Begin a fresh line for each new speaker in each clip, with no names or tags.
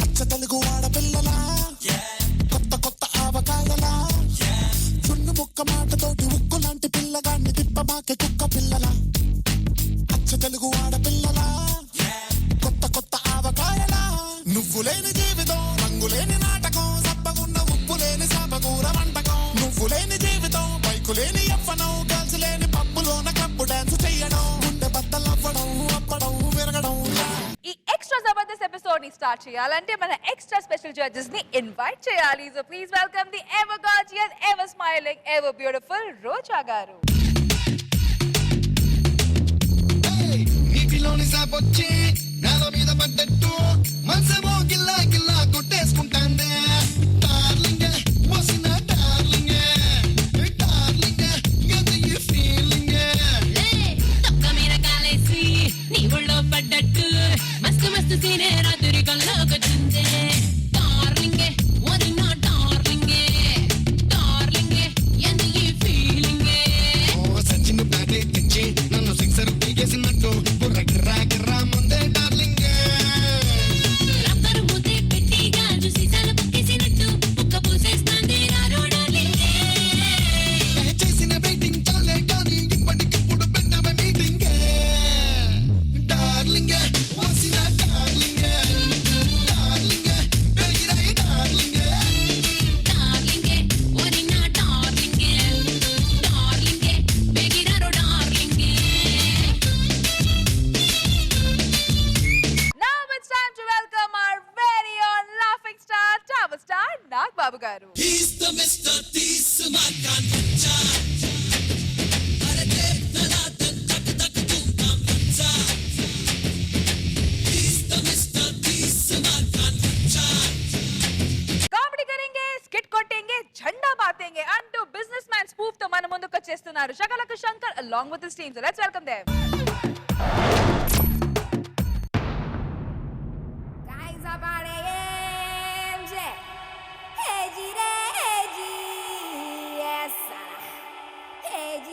అచ్చ తెలుగు ఆడపిల్లలా కొత్త కొత్త ఆవకాయలా చున్ను ముక్క మాటతోటి ఉక్కు లాంటి పిల్లగాన్ని తిప్పమాకే కుక్క పిల్లలా అచ్చ తెలుగు ఆడపిల్లలా కొత్త కొత్త ఆవకాయలా నువ్వు లేని జీవితం రంగు లేని నాటకం సబ్బగున్న ఉప్పు లేని సాపకూర వంటకం నువ్వు లేని జీవితం బైకు లేని ఎవ్వనం గర్ల్స్ లేని పప్పులోన కప్పు డాన్స్ చెయ్యడం గుండె బద్దలవ్వడం అప్పడం విరగడం.
ఈ ఎక్స్ట్రా జబర్దస్త్ ఎపిసోడ్ ని స్టార్ట్ చేయాలంటే మన ఎక్స్ట్రా స్పెషల్ జడ్జెస్ ని ఇన్వైట్ చేయాలి. So please welcome the ever gorgeous ever smiling ever beautiful Roja garu.
నీటిలోని సాపొచ్చి నేల మీద పడ్డట్టు మనసేమో గిల్లా గిల్లా కొట్టేసుకుంటాందే డార్లింగ్ వసిన డార్లింగ్ డార్లింగ్ ఎంత ఈ ఫీలింగ్
తొక్క మీద కాలేసి నీ ఒళ్ళో పడ్డట్టు మస్తు మస్తు సీనే రాత్రి కల్లోకొచ్చిందే డార్లింగ్ వదిన డార్లింగ్ డార్లింగ్ ఎంత ఈ ఫీలింగ్
ఓ సచిన్ బ్యాటే తెచ్చి నన్ను సిక్సర్ పీకేసినట్టు బుర్ర గిర్రా గిర్రా ముందే డార్లింగ్
రబ్బరు మూతే పెట్టి గాజు సీసాలు పక్కేసినట్టు ఉక్క పూసేస్తాంది రారో డార్లింగ్
చేసిన వెయిటింగ్ చాలే కానీ ఇప్పటికిప్పుడు పెట్టవ మీటింగ్ డార్లింగ్ వసిన డార్లింగ్ డార్లింగ్ బెగిరై డార్లింగ్
డార్లింగ్ వదిన డార్లింగ్ డార్లింగ్ బెగిరారో darling.
Now it's time to welcome our very own laughing star, Tower Star Nag Babu garu.
He's the Mr. Tismakan
comedy కరేంగే స్కిట్ కొట్టేంగే झंडा బాతేంగే అంటూ బిజినెస్ మ్యాన్ స్పూఫ్ తో మన ముందుకు వచ్చేస్తున్నారు Shakalaka Shankar along with his team. So let's welcome them.
Guys about AMJ. Hey G re hey G. Yes sir. Hey G.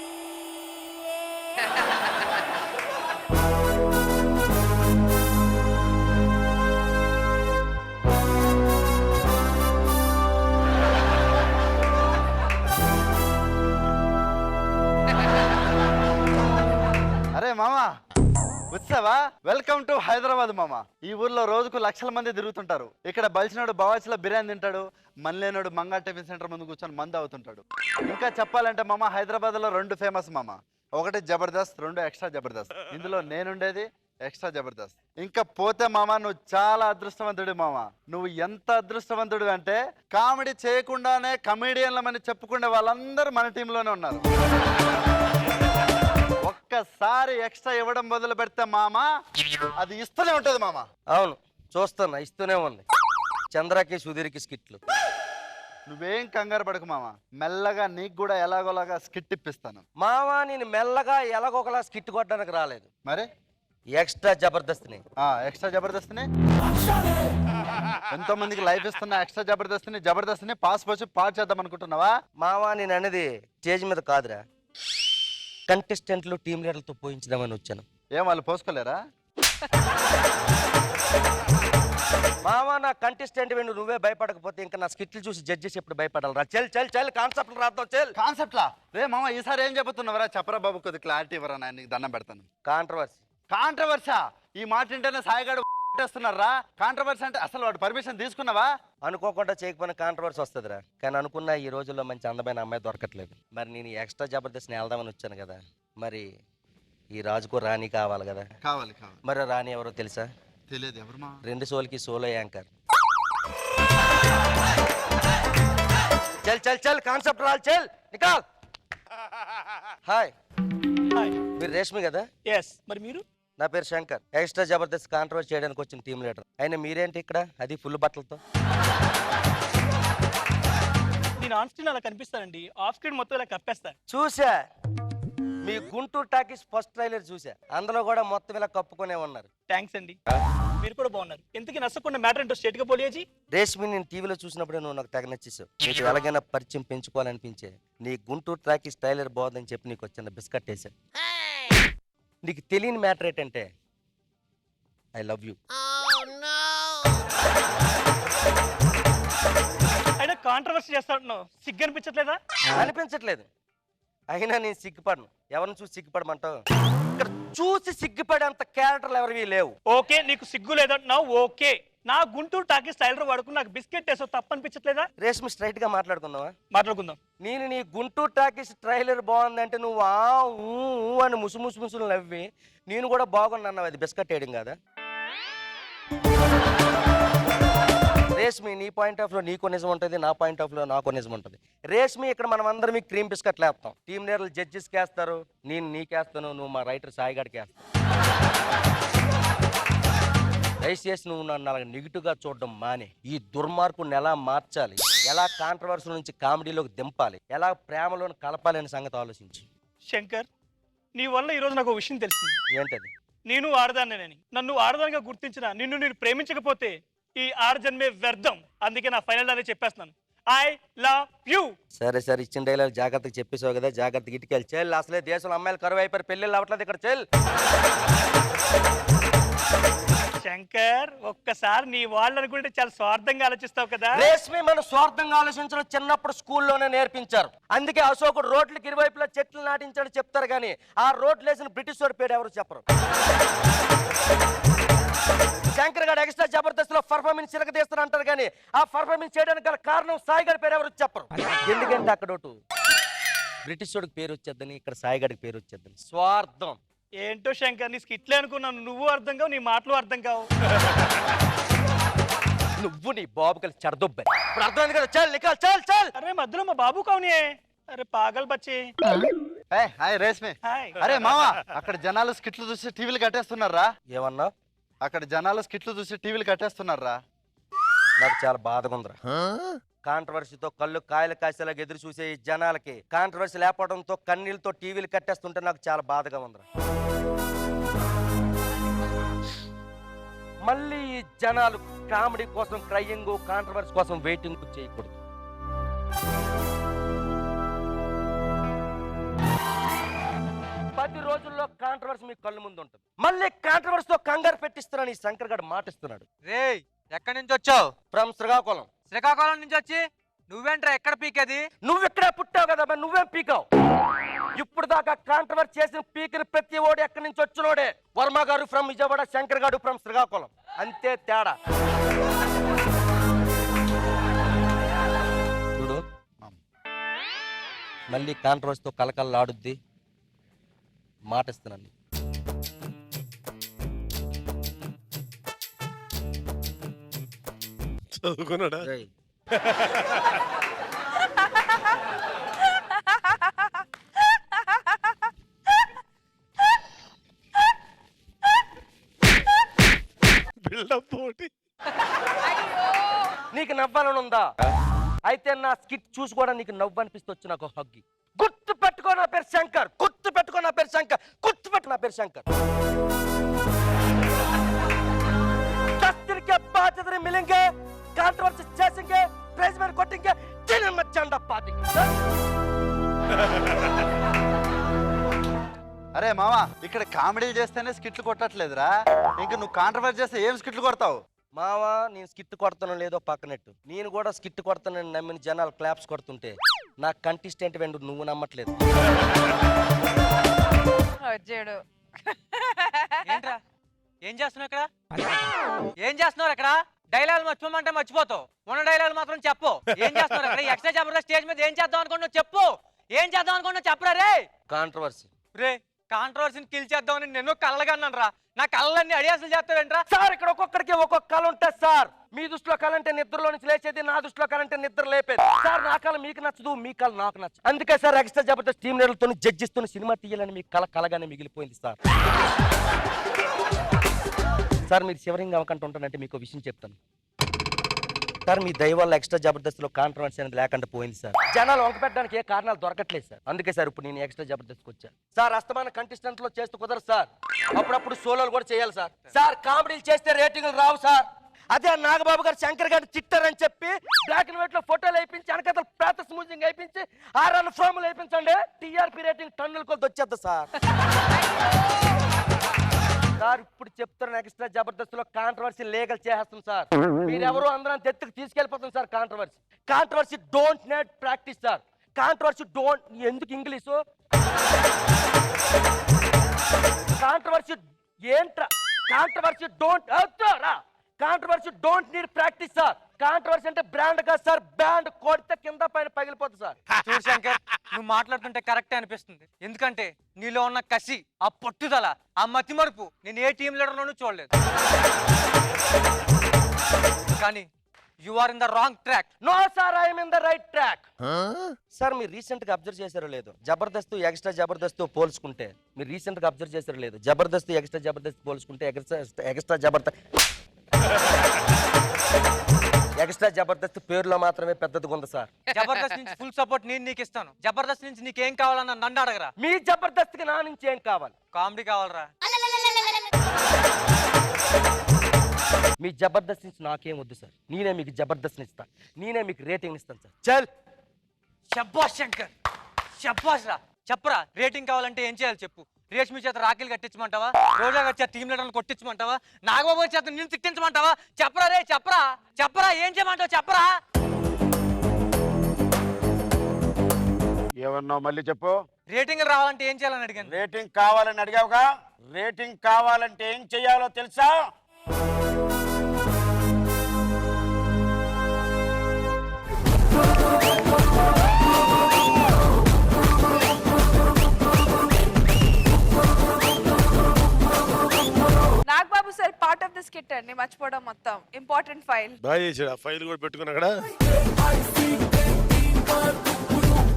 అరే మామా వచ్చావా? వెల్కమ్ టు హైదరాబాద్ మామా. ఈ ఊర్లో రోజుకు లక్షల మంది తిరుగుతుంటారు. ఇక్కడ బలిసినోడు బవాచిలో బిర్యానీ తింటాడు, మన్లేనోడు మంగా టిఫిన్ సెంటర్ ముందు కూర్చొని మందు అవుతుంటాడు. ఇంకా చెప్పాలంటే మామ హైదరాబాద్ లో 2 ఫేమస్ మామ. ఒకటి జబర్దస్త్, 2 ఎక్స్ట్రా జబర్దస్త్. ఇందులో నేనుండేది ఎక్స్ట్రా జబర్దస్త్. ఇంకా పోతే మామ నువ్వు చాలా అదృష్టవంతుడు మామ. నువ్వు ఎంత అదృష్టవంతుడు అంటే కామెడీ చేయకుండానే కమెడియన్లమని చెప్పుకునే వాళ్ళందరూ మన టీంలోనే ఉన్నారు. ఒక్కసారి ఎక్స్ట్రా ఇవ్వడం మొదలు పెడితే మామ అది ఇస్తూనే ఉంటది మామ.
అవును చూస్తున్నా, ఇస్తూనే ఉంది. చంద్రకి సుధీర్కి స్కిట్లు.
నువ్వేం కంగారు పడకు మామ, మెల్లగా నీకు కూడా ఎలాగోలాగా స్కిట్ ఇప్పిస్తాను.
మావా నేను మెల్లగా ఎలాగొకలా స్కిట్ కొట్టడానికి రాలేదు,
మరి
ఎక్స్ట్రా జబర్దస్త్ని.
ఎక్స్ట్రా జబర్దస్త్ని ఎంతో మందికి లైఫ్ ఇస్తున్నా ఎక్స్ట్రా జబర్దస్త్ని పాస్ పోసి పాస్ చేద్దాం అనుకుంటున్నావా?
మావా నేను అనేది స్టేజ్ మీద కాదురా, కంటెస్టెంట్లు టీం లీడర్లతో పోయించుదామని వచ్చాను.
ఏం వాళ్ళు పోసుకోలేరా?
మావా నా కంటెస్టెంట్ వెండు నువ్వే భయపడకపోతే ఇంకా నా స్కిట్లు చూసి జడ్జెస్ ఎప్పుడు భయపడాలరా? చెల్ చెల్ చెల్ కాన్సెప్ట్ రాద్దాం చెల్.
కాన్సెప్ట్లా రే మామ, ఈసారి ఏం చెబుతున్నావరా? చెప్పరా బాబు, కొద్ది క్లారిటీ ఇవ్వరా, నేను నీకు దండం పెడతాను. కాంట్రవర్సా? ఈ మాట వింటేనే సాయిగాడు చేస్తున్నారా? కాంట్రవర్సీ అంటే అసలు వాడు పర్మిషన్ తీసుకున్నావా?
అనుకోకుండా చేయకపోయినా కాంట్రవర్సీ వస్తుందిరా. కానీ అనుకున్న ఈ రోజుల్లో మంచి అందమైన అమ్మాయి దొరకట్లేదు. మరి నేను ఎక్స్ట్రా జబర్దస్త్ని వెళ్దామని వచ్చాను కదా, మరి ఈ రాజుకు రాణి కావాలి కదా.
కావాలి.
మరి రాణి ఎవరో తెలుసా?
తెలియదు. ఎవరు మా?
2 షోలకి సోలో యాంకర్. చల్ చల్ చల్ కాన్సెప్ట్ రాల్ చల్ నికాల్. హాయ్, మీరు రేష్మి కదా?
ఎస్. మరి మీరు?
నా పేరు శంకర్, ఎక్స్ట్రా జబర్దస్త్ కాంట్రవర్సీ చేయడానికి వచ్చిన టీం లీడర్. అయినా మీరేంటి ఇక్కడ, అది ఫుల్ బట్టలతో?
నేను ఆన్ స్క్రీన్ అలా కనిపిస్తానండి, ఆఫ్ స్క్రీన్ మొత్తం ఇలా కప్పేస్తా.
చూసా, మీ గుంటూరు టాకీస్ ఫస్ట్ ట్రైలర్ చూసా, అందులో కూడా మొత్తం ఇలా కప్పుకునే ఉన్నారు.
థ్యాంక్స్ అండి, మీరు కూడా బాగున్నారు. ఎందుకు నచ్చకుండా మ్యాటర్ ఏంటో స్ట్రేట్ గా పోలియాజీ.
రేష్మి నేను టీవీలో చూసినప్పుడే నువ్వు నాకు తెగ నచ్చేసావు. నీకు ఎలాగైనా పరిచయం పెంచుకోవాలనిపించే నీ గుంటూరు టాకీస్ ట్రైలర్ బాగుందని చెప్పి నీకు వచ్చిన బిస్కెట్ వేసాను. నీకు తెలియని మ్యాటర్ ఏంటంటే ఐ లవ్ యూ.
అయినా కాంట్రవర్సీ చేస్తాడున్నావు, సిగ్గు అనిపించట్లేదా?
అనిపించట్లేదు, అయినా నేను సిగ్గుపడను. ఎవరిని చూసి సిగ్గుపడమంటావు? ఇక్కడ చూసి సిగ్గుపడేంత క్యారెక్టర్లు ఎవరివి లేవు.
ఓకే, నీకు సిగ్గు లేదంటున్నావు. ఓకే, నా గుంటూరు టాకీ స్టైల్ వాడుకుని నాకు బిస్కెట్ వేసో తప్పు అనిపించట్లేదా?
రేష్మి స్ట్రైట్ గా మాట్లాడుకుందావా?
మాట్లాడుకుందాం.
నేను నీ గుంటూరు టాకీస్ ట్రైలర్ బాగుందంటే నువ్వు ఊ అని ముసుముసులు నవ్వి నేను కూడా బాగున్నాను. అది బిస్కెట్ వేయడం కదా. రేష్మి నీ పాయింట్ ఆఫ్ లో నీకు నిజం ఉంటుంది, నా పాయింట్ ఆఫ్ లో నాకు నిజం ఉంటుంది. రేష్మి ఇక్కడ మనం అందరం క్రీమ్ బిస్కెట్లు వేస్తాం, టీమ్ లీడర్లు జడ్జెస్కి వేస్తారు, నేను నీకేస్తాను, నువ్వు మా రైటర్ సాయిగాడికి వేస్తావు. దయచేసి నువ్వు నన్ను అలా నెగిటివ్గా చూడడం మానే. ఈ దుర్మార్గుని ఎలా మార్చాలి, ఎలా కాంట్రవర్సీ నుంచి కామెడీలోకి దింపాలి, ఎలా ప్రేమలోని కలపాలి అనే సంగతి ఆలోచించి.
శంకర్, నీ వల్ల ఈరోజు నాకు ఒక విషయం తెలిసింది.
ఏంటది?
నేను ఆడదాన్నేనని. నన్ను ఆడదానిగా గుర్తించిన నిన్ను నేను ప్రేమించకపోతే ఈ ఆడజన్మే వ్యర్థం. అందుకే నా ఫైనల్ అనే చెప్పేస్తున్నాను, ఐ లవ్ యూ.
సరే సరే, ఇచ్చిన డైలాగ్ జాగ్రత్తగా చెప్పేసావు కదా, జాగ్రత్తగా ఇటుకెళ్ళి చెల్. అసలే దేశంలో అమ్మాయిలు కరువు అయిపోయారు, పెళ్ళిళ్ళు అవ్వట్లేదు ఇక్కడ, చెల్.
శంకర్, ఒక్కసారి నీ వాళ్ళు అనుకుంటే చాలా స్వార్థంగా ఆలోచిస్తావు కదా.
రేష్మి మన స్వార్థంగా ఆలోచించడం చిన్నప్పుడు స్కూల్లోనే నేర్పించారు. అందుకే అశోకుడు రోడ్లకి ఇరువైపులా చెట్లు నాటించాడు చెప్తారు, కానీ ఆ రోడ్లు వేసిన బ్రిటిష్ వాడి పేరు ఎవరు చెప్పరు. శంకర్ గారు ఎక్స్ట్రా జబర్దస్త్ లో పర్ఫార్మెన్స్ చిరకదీస్తారు అంటారు, కానీ ఆ పర్ఫార్మెన్స్ చేయడానికి గల కారణం సాయి గారి పేరు ఎవరు చెప్పరు. ఎందుకంటే అక్కడ బ్రిటిష్ వాడికి పేరు వచ్చేద్దని, ఇక్కడ సాయి గారికి పేరు వచ్చేద్దని. స్వార్థం.
ఏంటో శంకర్, నీ స్కిట్లే అనుకున్నాను, నువ్వు అర్థం కావు, నీ మాటలు అర్థం కావు.
నువ్వు నీ బాబు కలిసి చెడదొబ్బాయి. ఇప్పుడు అర్థమైంది కదా, చల్ నికాల్, చల్ చల్.
అరే మధ్యలో మా బాబు కౌనియే. అరే పాగల్ బచ్చి.
హాయ్ రేష్మి.
హాయ్.
అరే మావా, అక్కడ జనాలు స్కిట్లు చూసి టీవీలు కట్టేస్తున్నారా?
ఏమన్నా?
అక్కడ జనాలు స్కిట్లు చూసి టీవీలు కట్టేస్తున్నారా?
నాకు చాలా బాధగా ఉందిరా. కాంట్రవర్సీతో కళ్ళు కాయలు కాసేలాగా ఎదురు చూసే ఈ జనాలకి కాంట్రవర్సీ లేకపోవడంతో కన్నీళ్ళతో టీవీలు కట్టేస్తుంటే నాకు చాలా బాధగా ఉందిరా. మళ్ళీ ఈ జనాలు కామెడీ కోసం క్రయింగ్, కాంట్రవర్సీ కోసం వెయిటింగ్ చేయకూడదు. పది రోజుల్లో కాంట్రవర్సీ మీ కళ్ళు ముందు ఉంటుంది. మళ్ళీ కాంట్రవర్సీతో కంగారు పెట్టిస్తున్నాను ఈ శంకర్ గారు మాటిస్తున్నాడు.
రే, ఎక్కడి నుంచి వచ్చావు?
ఫ్రమ్ శ్రీకాకుళం.
శ్రీకాకుళం నుంచి వచ్చి నువ్వేంట్రా ఎక్కడ పీకేది?
నువ్వు ఇక్కడే పుట్టావు కదా, మరి నువ్వేం పీకావు? ఇప్పుడు దాకా కాంట్రవర్సీ చేసిన పీకిన ప్రతి ఓడి ఎక్కడి నుంచి వచ్చినోడే. వర్మ గారు ఫ్రమ్ విజయవాడ, శంకర్ గారు ఫ్రమ్ శ్రీకాకుళం, అంతే తేడా. చూడు, మళ్ళీ కాంట్రవర్సీతో కలకల్లాడుద్ది, మాటిస్తున్నాను.
చదువుకున్నాడా? బిల్డప్ పోటీ.
నీకు నవ్వాలని ఉందా? అయితే నా స్కిట్ చూసి కూడా నీకు నవ్వు అనిపిస్తూ వచ్చి నాకు హగ్గి. గుర్తు పెట్టుకో నా పేరు శంకర్, గుర్తు పెట్టుకో నా పేరు శంకర్, గుర్తు పెట్టు నా పేరు శంకర్. बात मिलेंगे, कंट्रोवर्सी चेसेंगे, प्रेस में कोटेंगे, जिन्हें मत झंडा पातेंगे.
అరే మామా, ఇక్కడ కామెడీలు చేస్తేనే స్కిట్లు కొట్టట్లేదురా, ఇంకా నువ్వు కాంట్రవర్సీ చేస్తే ఏం స్కిట్లు కొడతావు?
మావా, నేను స్కిట్ కొడతానో లేదో పక్కనట్టు, నేను కూడా స్కిట్ కొడతానని నమ్మిన జనాలు క్లాప్స్ కొడుతుంటే నా కంటెస్టెంట్ వెండు నువ్వు నమ్మట్లేదు.
ఏంట్రా ఏం చేస్తున్నావు ఇక్కడ? ఏం చేస్తున్నారు అక్కడ? డైలాగ్ మర్చిపోమంటే మర్చిపోతావు, ఉన్న డైలాగ్ మాత్రం చెప్పు. ఏం చేస్తున్నారు అక్కడ? ఎక్స్ట్రా జబర్దస్త్ స్టేజ్ మీద ఏం చేద్దాం అనుకుంటున్నావు చెప్పు. ఏం చేద్దాం అనుకుంటున్నావు చెప్పరా రే.
కాంట్రవర్సీ
రే, కాంట్రవర్సీని కిల్ చేద్దామని నేను కళ్ళగన్నాను రా. నా కళ్ళన్నీ అడియాసలు చేస్తావేంట్రా?
సార్, ఇక్కడ ఒక్కొక్కడికి ఒక్కొక్క కళ ఉంటుంది సార్. మీ దృష్టిలో కళ అంటే నిద్రలో నుంచి లేచేది, నా దృష్టిలో కళ అంటే నిద్ర లేపేది. సార్, నా కళ మీకు నచ్చదు, మీ కళ నాకు నచ్చదు. అందుకే సార్ ఎక్స్ట్రా జబర్దస్త్ టీమ్ లీడర్లతో జడ్జిస్తూ సినిమా తీయాలని మీ కళ కలగానే మిగిలిపోయింది సార్. సార్, మీరు శివరింగ్ అవ్వకుండా ఉంటానంటే మీకు విషయం చెప్తాను సార్. మీ దయ వల్ల ఎక్స్ట్రా జబర్దస్త్లో కాంట్రవర్సీ అనేది లేకుండా పోయింది సార్. జనాలు వంక పెట్టడానికి ఏ కారణాలు దొరకట్లేదు సార్. అందుకే సార్ ఇప్పుడు నేను ఎక్స్ట్రా జబర్దస్త్కి వచ్చాను సార్. అస్తమాన కంటెస్టెంట్ లో చేస్తూ కుదరదు సార్, అప్పుడప్పుడు సోలోలు కూడా చేయాలి సార్. సార్, కామెడీలు చేస్తే రేటింగ్లు రావు సార్. అదే నాగబాబు గారు శంకర్ గారు తిట్టారని చెప్పి బ్లాక్ అండ్ వైట్ లో ఫోటోలు వేయించి వెనకాల పేత స్మూజింగ్ వేయించి 6 రన్ ఫార్ములు వేయించండి, టీఆర్పీ రేటింగ్ టన్నుల కొద్ది వచ్చేద్ది సార్. సార్ ఇప్పుడు చెప్తున్న ఎక్స్ట్రా జబర్దస్త్ లో కాంట్రవర్సీ లీగల్ చేస్తాం సార్. మీరెవరు అందరం తెత్తుకు తీసుకెళ్ళిపోతాం sir. Controversy don't need practice sir. Controversy don't, ఎందుకు ఇంగ్లీషు? కాంట్రవర్సీ ఏంట్రా? Controversy don't controversy don't need practice sir. Controversy అంటే బ్రాండ్ కాదు సార్. బ్రాండ్ కొడితే కింద పైన పగిలిపోతుంది సార్.
చూడు శంకర్, నువ్వు మాట్లాడుతుంటే కరెక్టే అనిపిస్తుంది. ఎందుకంటే నీలో ఉన్న కసి, ఆ పట్టుదల, ఆ మతిమరుపు నేను ఏ టీం లీడర్లోనూ చూడలేదు. కానీ you are in the wrong track.
No sir, I'm in the right track. Sir మీరు రీసెంట్ గా అబ్జర్వ్ చేశారో లేదు, జబర్దస్త్ ఎక్స్ట్రా జబర్దస్త్ పోల్చుకుంటే, మీరు రీసెంట్ గా అబ్జర్వ్ చేశారో లేదు, జబర్దస్త్ ఎక్స్ట్రా జబర్దస్త్ పోల్చుకుంటే ఎక్స్ట్రా జబర్దస్త్ పేరులో మాత్రమే పెద్దదిగా ఉంది సార్.
జబర్దస్త్ నుంచి ఫుల్ సపోర్ట్ నేను నీకు ఇస్తాను. జబర్దస్త్ నుంచి నీకేం కావాలన్నా నన్ను అడగరా.
మీ జబర్దస్త్ కి నా నుంచి ఏం కావాలి?
కామెడీ కావాలరా.
మీ జబర్దస్త్ నుంచి నాకేం వద్దు సార్. నేనే మీకు జబర్దస్త్ ఇస్తాను. నేనే మీకు రేటింగ్ ఇస్తాను సార్. చల్.
శబ్బాష్ శంకర్, శబ్బాష్ రా. చెప్పరా, రేటింగ్ కావాలంటే ఏం చేయాలి చెప్పు. రేష్మి చేత రాఖీలు కట్టించమంటావా? రోజా గారి చేత టీం లీడర్లు కొట్టించమంటావా? నాగబాబు చేత నేను తిట్టించమంటావా? చెప్పరా రే, చెప్పరా ఏం చేయమంటావు చెప్పరా.
ఏమన్నావు మళ్ళీ చెప్పు.
రేటింగ్ రావాలంటే ఏం చేయాలని అడిగాను.
రేటింగ్ కావాలని అడిగావుగా. రేటింగ్ కావాలంటే ఏం చెయ్యాలో తెలుసా?
Nagababu sir part of the skit అండి, మర్చిపోవడం మొత్తం ఇంపార్టెంట్ ఫైల్.
బాగా చేసాడు. ఆ ఫైల్ కూడా పెట్టుకుని అక్కడ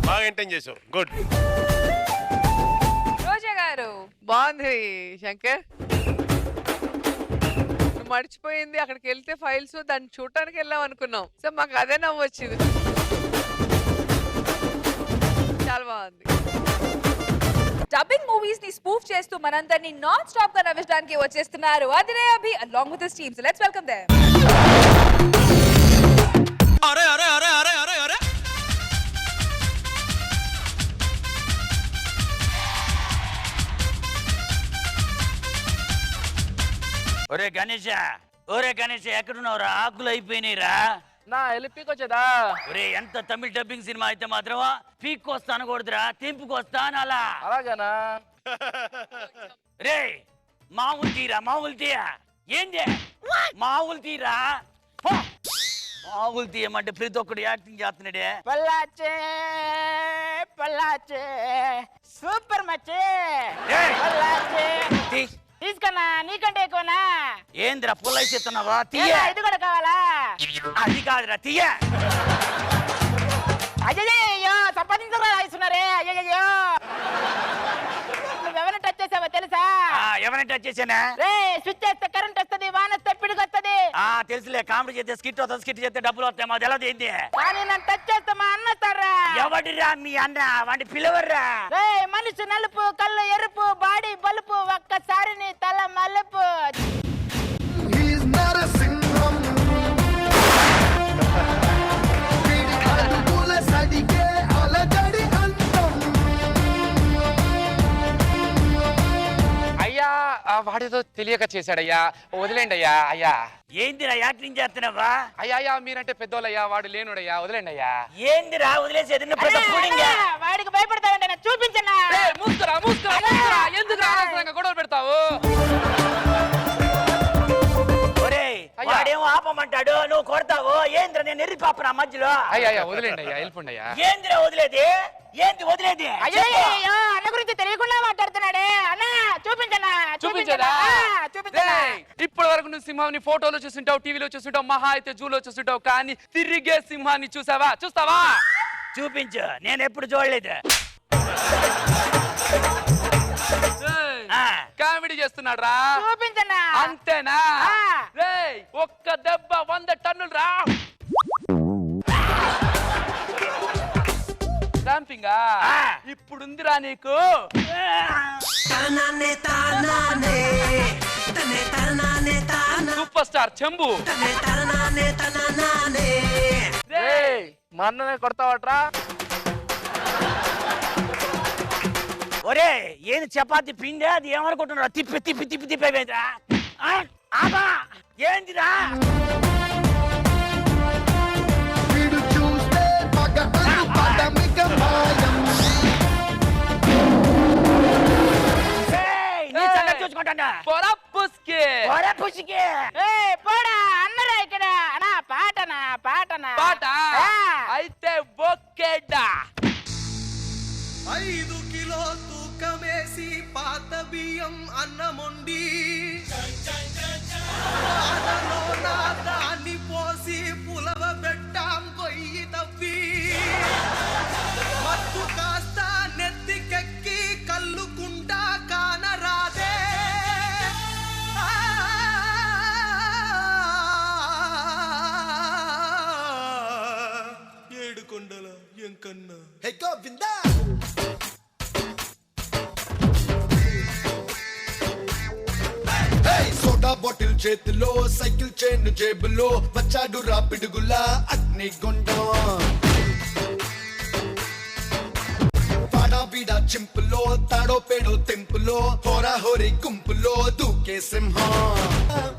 బాగా ఎంటైన్ చేసావు. గుడ్.
రోజా గారు
బాగుంది శంకర్. నువ్వు మర్చిపోయింది అక్కడికి వెళ్తే ఫైల్స్, దాన్ని చూడటానికి వెళ్ళాం అనుకున్నాం. సో మాకు అదే నవ్వు వచ్చింది. చాలా బాగుంది.
డబ్బింగ్ మూవీస్ ని స్పూఫ్ చేస్తూ మనందరినీ నాన్ స్టాప్ గా నవ్వించడానికి వచ్చేస్తున్నారు అదిరే అభి along with his team. So let's welcome them.
అరే అరే అరే అరే అరే అరే
ఒరే గణేష్ ఎక్కడున్నావురా? ఆకులు అయిపోయినాయిరా.
నా ఎలిపికి వచ్చేదా?
ఒరే ఎంత తమిళ డబ్బింగ్ సినిమా అయితే మాత్రమా పీక్కొస్తా అనకూడదురా, తెంపుకొస్తా అనాలా.
అలాగనా?
రే మామూలు తీరా. ఏంది మామూలు తీరా? మామూలు తీయమంటే ప్రతి ఒక్కడు యాక్టింగ్ చేస్తున్నాడే.
పల్లాచే సూపర్ మచ్చే. తీసుకున్నా నీకంటే ఎక్కువనా?
ఏందిరా పుల్లైసి ఎత్తున్నావా? తీయ.
ఇది కూడా కావాలా?
అది కాదురా, తీయ.
అయ్యో సంపాదించరా రాయిస్తున్నారే. అయ్యో నువ్వెవరిని టచ్ చేసావో తెలుసా?
ఎవరిని టచ్ చేసానా?
రే స్విచ్ చేస్తే కరెంట్ వస్తుంది, వాన వస్తే పిడుగు వస్తుంది.
తెలుసులే, కామెడీ చేస్తే స్కిట్ వస్తుంది, స్కిట్ చేస్తే డబ్బులు వస్తాయి. మాది ఎలా ఏంది?
కానీ నన్ను టచ్ చేస్తే మా అన్న వస్తారా?
ఎవడిరా మీ అన్న? వాడి పిలవర్రా.
రే మనిషి నలుపు, కళ్ళు ఎరుపు, బాడీ బలుపు, ఒక్కసారి నీ తల మలుపు.
He's not a సింహం. వీడి అడుగుల సడిగే అలజడి అంతం.
అయ్యా వాడేదో తెలియక చేశాడయ్యా, వదిలేండి అయ్యా. అయ్యా
ఏందిరా యాక్టింగ్ చేస్తున్నావా?
అయ్యా మీరంటే పెద్దోళ్ళయ్యా, వాడు లేనుడయ్యా, వదిలేండి అయ్యా.
ఏందిరా వదిలేసేది?
వాడికి భయపడతావంటే నాకు చూపించన్నా. మూసుకురా ఎందుకు గొడవలు పెడతావు?
వాడేమో ఆపమంటాడు, నువ్వు కొడతావు. ఏంద్రా నేను ఎర్రి పాపరా మధ్యలో?
అయ్యా వదిలేండి అయ్యా, వెళ్ళిపోండి అయ్యా.
ఏందిరా వదిలేది? ఏంది వదిలేది?
అయ్యో అన్న గురించి తెలియకుండా మాట్లాడుతున్నాడే. అన్న చూపించనా? చూపించదా? ఇప్పటి వరకు నువ్వు సింహాన్ని ఫోటోలో చూస్తుంటావు, టీవీలో చూస్తుంటావు, మహా అయితే జూలో చూస్తుంటావు, కానీ తిరిగే సింహాన్ని చూస్తావా?
చూపించు, నేను ఎప్పుడు చూడలేదు.
కామెడీ చేస్తున్నాడు రా. చూపించనా? అంతేనా? ఒక్క దెబ్బ 100 టన్నులు రా. క్రాంపింగా ఇప్పుడుందిరా నీకు. సూపర్ స్టార్ చెంబు. మా అన్ననే కొడతావట్రా?
ఒరే ఏంది చపాతి పిండి అది ఏమనుకుంటున్నారా తిప్పి తిప్పి తిప్పి తిప్పేవేంద్రా ఆబా ఏందిరా
వీడు చూస్తే పగటను పదమిక మాయం
నీ సంగతి చూసుకుంటాడా
పొరా పుస్కి
ఒరే పుసికి
పోడా అన్నరా ఇక్కడ అనా పాటనా పాటనా
పాట అయితే బొక్కేడా
5 కిలో తూకమేసి పాత బియ్యం అన్నమొండి దాన్ని పోసి పులవ పెట్టాం కొయ్యి తవ్వి మత్తు కాస్త నెత్తికెక్కి కల్లుకుంటా కానరాదే ఏడుకొండల ఎంకన్నా హే గోవిందా సోడా బాటిల్ చేతిలో సైకిల్ చైన్ జేబులో వచ్చాడు రా పిడుగులా అగ్నిగుండం వాడా వీడా చింపులో తాడో పేడో తెంపులో హోరా హోరీ గుంపులో దూకే సింహం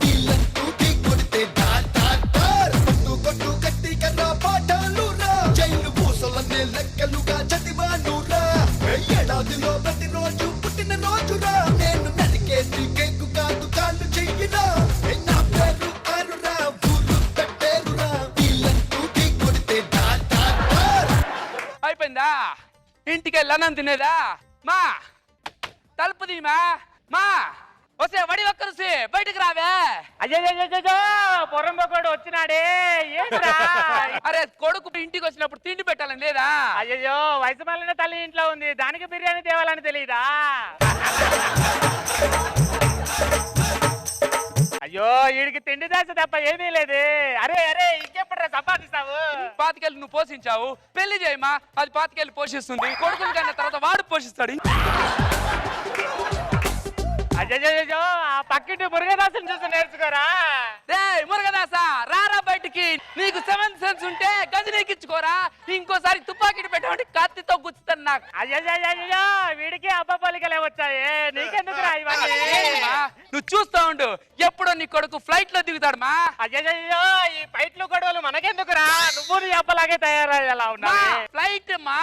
వీళ్ళంటూ ఢీ కొడితే కొట్టు కట్టి కర్రా పాఠాలు రా జైలు పూసలన్నీ లెక్కలుగా చదివానురా ఏడాదిలో ప్రతిరోజు పుట్టిన రోజురా నేను నరికేసి కేకు కాదు కాళ్ళు చెయ్యిరా నా పేరు అరురా ఊరు పెట్టేరురా వీళ్ళంటూ ఢీ కొడితే
అయిపోయిందా ఇంటికి వెళ్ళానని తినేదా మా తలుపు తీమా మా వస్తే వడి ఒక్కరుసి బయటకు రావే
అయ్యో పొరంబోకోడు వచ్చినాడే ఏంట్రా
అరే కొడుకు ఇంటికి వచ్చినప్పుడు తిండి పెట్టాలని లేదా
అయ్యో వయసు మళ్ళీ తల్లి ఇంట్లో ఉంది దానికి బిర్యానీ తేవాలని తెలియదా అయ్యో వీడికి తిండి దాస తప్ప ఏమీ లేదు అరే అరే ఇంకెప్పుడు సంపాదిస్తావు
పాతికెళ్ళి నువ్వు పోషించావు పెళ్లి చేయమా అది పాతికెళ్ళి పోషిస్తుంది కొడుకుని కన్నా తర్వాత వాడు పోషిస్తాడు
అయ్యో ఆ పక్కింటి మురుగదాసుని చూసి నేర్చుకోరా
మురుగదాస రారా బయటికి నీకు 7th సెన్స్ ఉంటే గది నీకిచ్చుకోరా ఇంకోసారి తుపాకీ పెట్టమంటే కత్తితో గుచ్చుతాను నాకు
అయ్యో వీడికి అబ్బపలికలే వచ్చాయి నీకెందుకు రా ఇవన్నీ
నువ్వు చూస్తా ఉండు ఎప్పుడో నీ కొడుకు ఫ్లైట్ లో దిగుతాడు మా
అయ్యో ఈ ఫైట్లు గొడవలు మనకెందుకురా నువ్వు నీ అబ్బలాగే తయారయ్యేలా ఉన్నా
ఫ్లైట్ మా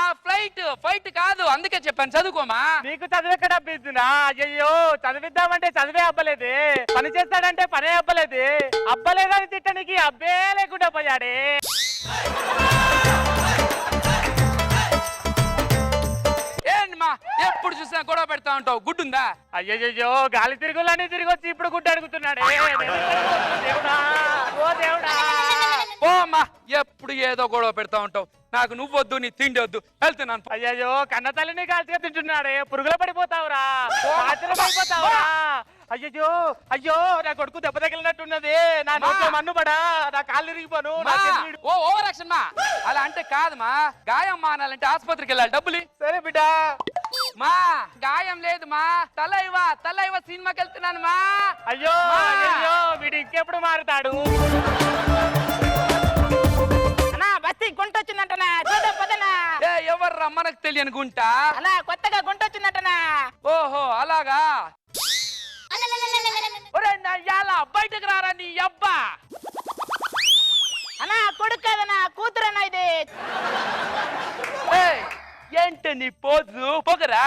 ఫైట్ కాదు అందుకే చెప్పాను చదువుకోమా
నీకు చదివెక్కడ అబ్బిస్తుందా అయ్యో చదివిద్దామంటే చదివే అబ్బలేదు పని చేస్తాడంటే పనే అబ్బలేదు అబ్బలేదని తిట్టనికి అబ్బే లేకుండా పోయాడే
ఏంటమ్మా ఎప్పుడు చూసినా గొడవ పెడతా ఉంటావు గుడ్డుందా
అయ్యో గాలి తిరుగులన్నీ తిరిగి వచ్చి ఇప్పుడు గుడ్డు అడుగుతున్నాడే దేవుడా ఓ దేవుడా
ఓ అమ్మా ఎప్పుడు ఏదో గొడవ పెడతా ఉంటావు నాకు నువ్వొద్దు నీ తిండి వద్దు వెళ్తున్నాను
అయ్యో కన్న తల్లిని కాల్చిగా తింటున్నాడే పురుగులు పడిపోతావురా పడిపోతావురా అయ్యో నా కొడుకు దెబ్బ తగిలినట్టున్నది నా నోట్లో మన్ను పడా నా కాళ్ళు ఇరిగిపోను
ఓ ఓవర్ యాక్షన్ మా అలా అంటే కాదమ్మా గాయం మానాలంటే ఆసుపత్రికి వెళ్ళాలి డబ్బులు
సరే బిడ్డ
మా గాయం లేదు మా తలైవ సినిమాకి వెళ్తున్నాను మా
అయ్యో వీడు ఇంకెప్పుడు మారుతాడు బస్తి గుంట వచ్చిందంటనా చూడ పదనా
ఎవర్రా మనకు తెలియని గుంట
అలా కొత్తగా గుంట వచ్చిందంటనా
ఓహో అలాగా ఒరే నా యాల బయటకు రారా నీ అబ్బా
అన్నా కొడుకు కాదనా కూతురన్నా ఇది
ఏంటి నీ పోజు పొగరా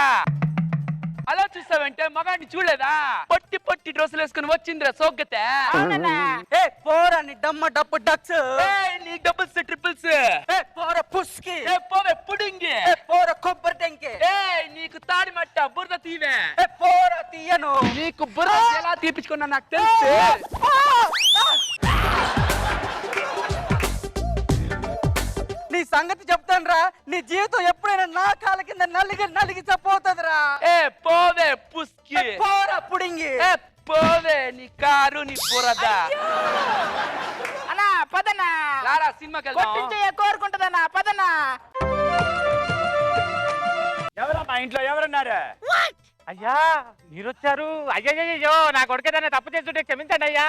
అలా చూస్తావంటే మగాడిని చూడలేదా పొట్టి పొట్టి డ్రెస్సులు వేసుకుని వచ్చిందిరా సోగ్గతే
పోరా నీ డమ్మ డబ్బు డక్స్
నీ డబుల్స్ ట్రిపుల్స్
పోర పుస్కి
పోవే పుడింగి
పోర కొబ్బరి టెంకి
నీకు తాడి మట్ట బురద తీవే
పోర తీయను
నీకు బురద ఎలా తీపించుకున్నా నాకు తెలుసు
నీ సంగతి చెప్తాను రా నీ జీవితం ఎప్పుడైనా నా కాళ్ళ కింద నలిగి చచ్చిపోతుందిరా
పోవే పుస్కి
పోరా పుడింగి
పోవే నీ కారు నీ బురద
అన్నా పదనా
రారా సినిమాకి వెళ్దాం
కోరుకుంటుందన్నా పదనా ఎవరా మా ఇంట్లో ఎవరున్నారు అయ్యా మీరొచ్చారు అయ్యయ్యో నా కొడుకేదైనా తప్పు చేస్తుంటే క్షమించండి అయ్యా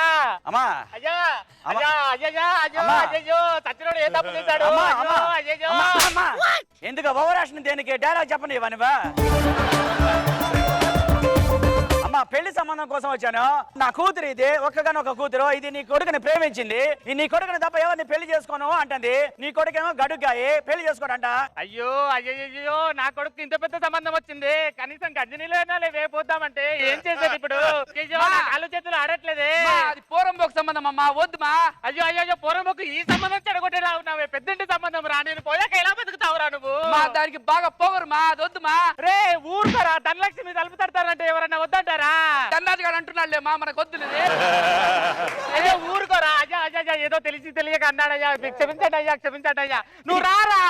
అమ్మా
అయ్యా అయ్యో సచ్చినోడు ఏ తప్పు చేశాడు
ఎందుకు ఓవరాక్షన్ దేనికి డైలాగ్ చెప్పండి ఇవనివా
సంబంధం కోసం వచ్చాను. నా కూతురు ఇది, ఒక్కగానొక్క కూతురు. ఇది నీ కొడుకుని ప్రేమించింది. ఈ నీ కొడుకుని తప్ప ఎవరిని పెళ్లి చేసుకోను అంటుంది. నీ కొడుకేమో గడుగ్గాయి, పెళ్లి చేసుకోడంట.
అయ్యో అయ్యో నా కొడుకు ఇంత పెద్ద సంబంధం వచ్చింది. కనీసం గంజనీలో వేపోద్దామంటే ఏం చేసేది ఇప్పుడు? కాళ్ళు చేతులు ఆడట్లేదే. అది పోరంబోకు సంబంధం అమ్మా, వద్దుమా. అయ్యో అయ్యో పోరంబోకు ఈ సంబంధం చెడగొట్టేలా ఉన్నావే. పెద్దంటి సంబంధం రా, నేను పోయాక ఎలా బతుకుతావురా నువ్వు? దానికి బాగా పోగరుమా, అది వద్దుమా. రే ఊరుకోరా, ధనలక్ష్మి తలుపు తడతారంటే ఎవరన్నా వద్దంటారా? ధనరాజు గారు అంటున్నాడులే మా, మనకు వద్దులేదు. అదే ఊరుకోరా. అయ్యా అయ్యా ఏదో తెలిసి తెలియక అన్నాడయ్యా, క్షమించండి అయ్యా, క్షమించండి అయ్యా. నువ్వు రారా.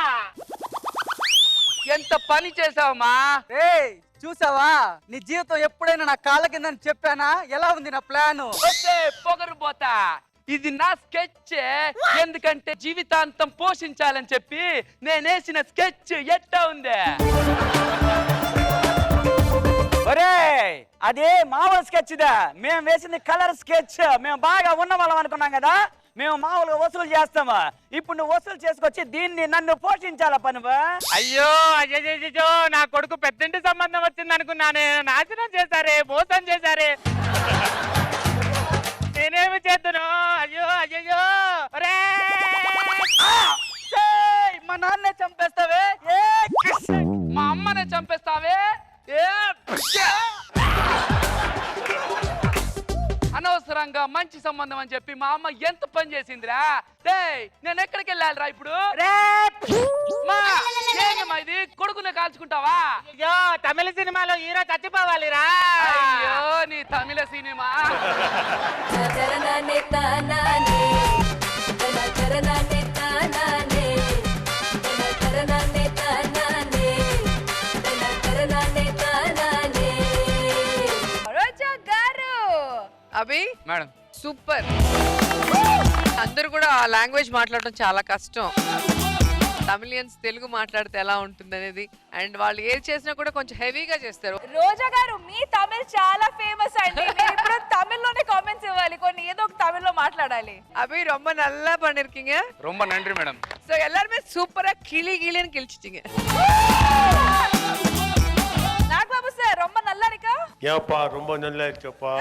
ఎంత పని చేసావమ్మా.
చూసావా, నీ జీవితం ఎప్పుడైనా నా కాళ్ళ కింద చెప్పానా? ఎలా ఉంది నా ప్లాన్?
పొగరు పోతా. ఇది నా స్కెచ్. ఎందుకంటే జీవితాంతం పోషించాలని చెప్పి నేనేసిన స్కెచ్ ఎట్టా ఉంది?
ఒరే అదే మామూలు స్కెచ్ దా, మేము వేసింది కలర్ స్కెచ్. మేము బాగా ఉన్న వాళ్ళం అనుకున్నాం కదా, మేము మామూలుగా వసూలు చేస్తాము. ఇప్పుడు నువ్వు వసూలు చేసుకొచ్చి దీన్ని నన్ను పోషించాల పనువా?
అయ్యో అయ్యో నా కొడుకు పెద్దంటి సంబంధం వచ్చింది అనుకున్నానే. నాశనం చేశారే, మోసం చేశారే. నేనేమి చేద్దును? అయ్యో అయ్యో మా నాన్నే చంపేస్తావే, మా అమ్మనే చంపేస్తావే. అనవసరంగా మంచి సంబంధం అని చెప్పి మా అమ్మ ఎంత పని చేసిందిరా. నేను ఎక్కడికి వెళ్ళాలిరా ఇప్పుడు? ఏంటమ్మా ఇది, కొడుకునే కాల్చుకుంటావా? అయ్యో తమిళ సినిమాలో హీరో చచ్చిపోవాలిరా. అయ్యో నీ తమిళ సినిమా.
అభి
మేడం
సూపర్. అందరూ కూడా ఆ లాంగ్వేజ్ మాట్లాడటం చాలా కష్టం. తమిళియన్స్ తెలుగు మాట్లాడితే ఎలా ఉంటుంది అనేది, అండ్ వాళ్ళు ఏది చేసినా కూడా కొంచెం హెవీగా చేస్తారు.
రోజా గారు మీ తమిళ్ చాలా ఫేమస్ అండి. మీరు ఇప్పుడు తమిళ్లోనే కామెంట్స్ ఇవ్వాలి, కొన్ని ఏదో ఒక తమిళ్లో మాట్లాడాలి.
అభి ரொம்ப நல்லா பண்ணிருக்கீங்க.
ரொம்ப நன்றி மேடம்.
சோ எல்லாரும் சூப்பரா கிளி கிளின்னு கிழிச்சிட்டீங்க.
నాగబాబు సార్ ரொம்ப நல்லா இருக்கா?
ஏப்பா ரொம்ப நல்லா இருக்கப்பா.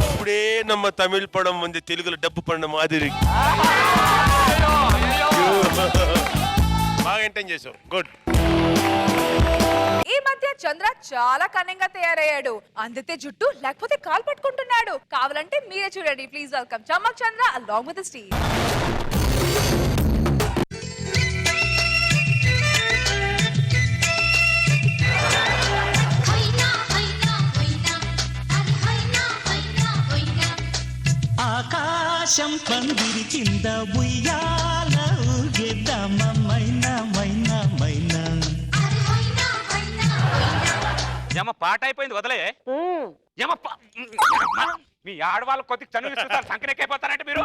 ఇప్పుడే நம்ம தமிழ் படம் வந்து తెలుగులో డబ్బు பண்ண மாதிரி. బాగా ఎంటైన్ చేసావు, గుడ్.
ఈ మధ్య చంద్ర చాలా కన్నంగా తయారయ్యాడు. అందితే జుట్టు లేకపోతే కాలు పట్టుకుంటున్నాడు. కావాలంటే మీరే చూడండి. Please welcome Chammak Chandra along with the Steve.
ఆకాశం పందిరి కింద ఉయ్యాల ఊగేద్దామ మైనా మైనా మైనా.
ఏమ పాట అయిపోయింది, వదలే. మీ ఆడవాళ్ళు కొద్దిగా చనువు సంకనెక్కైపోతారంటే మీరు.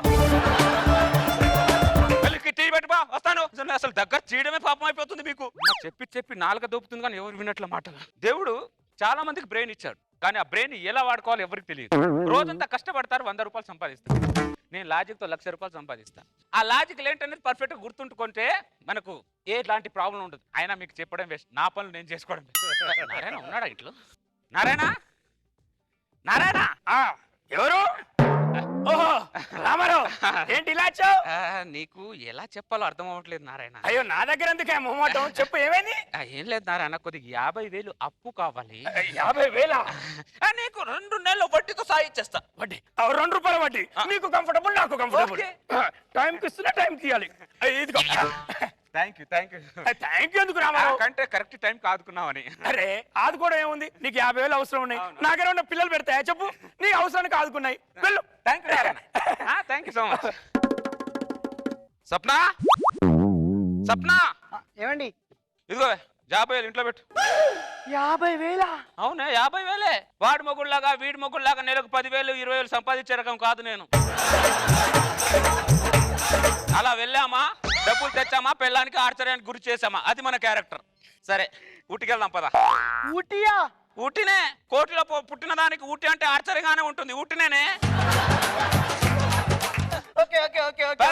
టీ పెట్టుబా, వస్తాను. అసలు దగ్గర చేయడమే పాపం అయిపోతుంది మీకు. చెప్పి చెప్పి నాలుక దోపుతుంది కానీ ఎవరు వినట్ల మాటలు. దేవుడు చాలా మందికి బ్రెయిన్ ఇచ్చాడు, కానీ ఆ బ్రెయిన్ ఎలా వాడుకోవాలో ఎవరికి తెలియదు. రోజంతా కష్టపడతారు, 100 రూపాయలు సంపాదిస్తారు. నేను లాజిక్తో 1,00,000 రూపాయలు సంపాదిస్తాను. ఆ లాజిక్ ఏంటనేది పర్ఫెక్ట్గా గుర్తుంటుకుంటే మనకు ఎలాంటి ప్రాబ్లం ఉండదు. అయినా మీకు చెప్పడం వేస్ట్, నా పనులు నేను చేసుకోవడం వేస్ట్. నారాయణ ఉన్నాడా ఇంట్లో? నారాయణ నారాయణ
ఎవరు? ఓహో రామారావు, ఏంటి ఇలా వచ్చావు?
నీకు ఎలా చెప్పాలో అర్థం అవ్వట్లేదు నారాయణ.
అయ్యో నా దగ్గర ఎందుకే మొహమాటం, చెప్పు ఏమైంది?
ఏం లేదు నారాయణ, కొద్దిగా 50,000 అప్పు కావాలి.
50,000?
నీకు 2 నెలలు వడ్డీతో సాయిచ్చేస్తా.
వడ్డీ 2 రూపాయల వడ్డీ. నీకు కంఫర్టబుల్, నాకు కంఫర్టబుల్. టైంకి ఇస్తున్నా, టైంకి ఇవ్వాలి. ఇదిగో.
థ్యాంక్ యూ
థ్యాంక్ యూ ఎందుకు రామారావు?
అంటే కరెక్ట్ టైం ఆదుకున్నావని.
అరే ఆదుకోవడం ఏముంది, నీకు 50,000 అవసరం ఉన్నాయి. నాకేమన్నా పిల్లలు పెడతాయా చెప్పు? నీ అవసరానికి ఆదుకున్నాయి. వెళ్ళు.
Thank you so much. Sapna Sapna
ఏమండి?
ఇదిగో 50,000 ఇంట్లో పెట్టు.
50,000?
అవునే 50,000. వాడి మొగుళ్ళలాగా వీడి మొగుళ్ళలాగా నెలకు 10,000 20,000 సంపాదించే రకం కాదు నేను. అలా వెళ్ళామా, డబ్బులు తెచ్చామా, పెళ్ళానికి ఆశ్చర్యానికి గురి చేసామా, అది మన క్యారెక్టర్. సరే ఊటీకి వెళ్దాం పద.
ఊటీయా?
ఊటీనే. కోటిలో పుట్టిన దానికి ఊటీ అంటే ఆశ్చర్యంగానే ఉంటుంది. ఊటీనేనే.
Okay okay okay okay.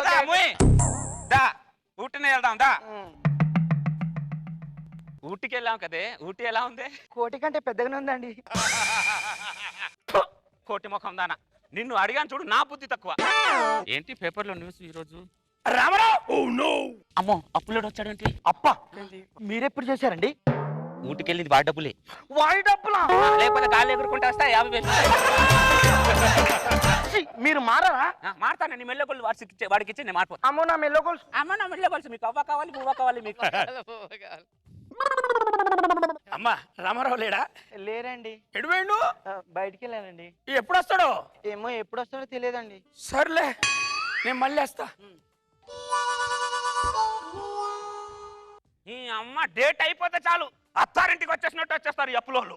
దా ఊటీనే వెళ్దాం దా. ఊటీకి వెళ్ళాం కదే, ఊటీ ఎలా ఉంది?
కోటి కంటే పెద్దగానే ఉందండి.
కోటి ముఖం దానా, నిన్ను అడిగాను చూడు, నా బుద్ధి తక్కువ. ఏంటి పేపర్లో న్యూస్ ఈరోజు?
అమ్మో అప్పులోడు వచ్చాడంటే. అప్ప మీరెప్పుడు చేశారండి?
ఊటికి వెళ్ళింది వాడి డబ్బులే.
వాడి డబ్బులా?
లేకపోతే గాలి ఎగురుకుంటా వస్తా 50
మీరు మారారా?
మారుతాను. నీ మెల్లగొల్లు వాడికి ఇచ్చి నేను మారిపోతా.
అమ్మో నా మెల్లగొలుసు.
అమ్మ నా మెల్లగొలుసు, మీకు అవ్వ కావాలి, బువ్వ కావాలి మీకు.
అమ్మా రామారావు లేడా?
లేరండి.
ఎడువేండు?
బయటికి వెళ్ళానండి.
ఎప్పుడు వస్తాడో?
ఏమో ఎప్పుడు వస్తాడో తెలియదండి.
సర్లే నేను మళ్ళీ వస్తా.
ఈ అమ్మ డేట్ అయిపోతే చాలు అత్తారింటికి వచ్చేసినట్టు వచ్చేస్తారు అప్పులోళ్ళు.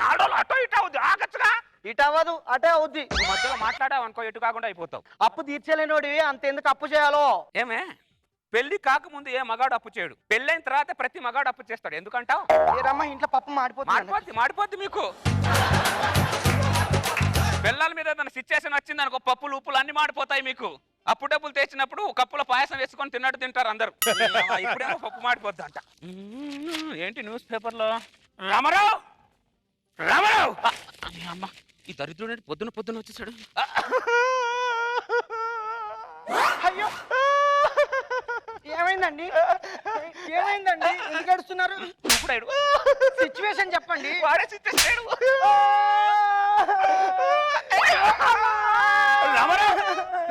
నాడోళ్ళు అటో ఇటు అవుద్ది, ఆగచ్చుగా.
ఇటు అవ్వదు అటే అవుద్ది.
మధ్యలో మాట్లాడావు అనుకో ఎటు కాకుండా అయిపోతావు.
అప్పు తీర్చలేనోడివి అంతెందుకు అప్పు చేయాలో?
ఏమే పెళ్లి కాకముందు ఏ మగాడు అప్పు చేయడు, పెళ్ళైన తర్వాత ప్రతి మగాడు అప్పు చేస్తాడు. ఎందుకంటావు?
ఏరమ్మా ఇంట్లో పప్పు
మాడిపోద్ది మీకు. పిల్లల మీద ఏదైనా సిచ్యువేషన్ వచ్చింది అనుకో, పప్పులు ఉప్పులు అన్ని మాడిపోతాయి మీకు. అప్పు డబ్బులు తెచ్చినప్పుడు కప్పుల పాయసం వేసుకొని తిన్నట్టు తింటారు అందరూ. ఇప్పుడేమో పప్పు మాడిపోద్ది అంట. ఏంటి న్యూస్ పేపర్లో?
రామారావు రామారావు
అమ్మ ఈ దరిద్రుడు పొద్దున వచ్చేసాడు.
అయ్యో ఏమైందండి? ఏమైందండి? ఎందుకు ఏడుస్తున్నారు? సిచ్యువేషన్ చెప్పండి.
వాడే సిచ్యువేషన్.
రామారావు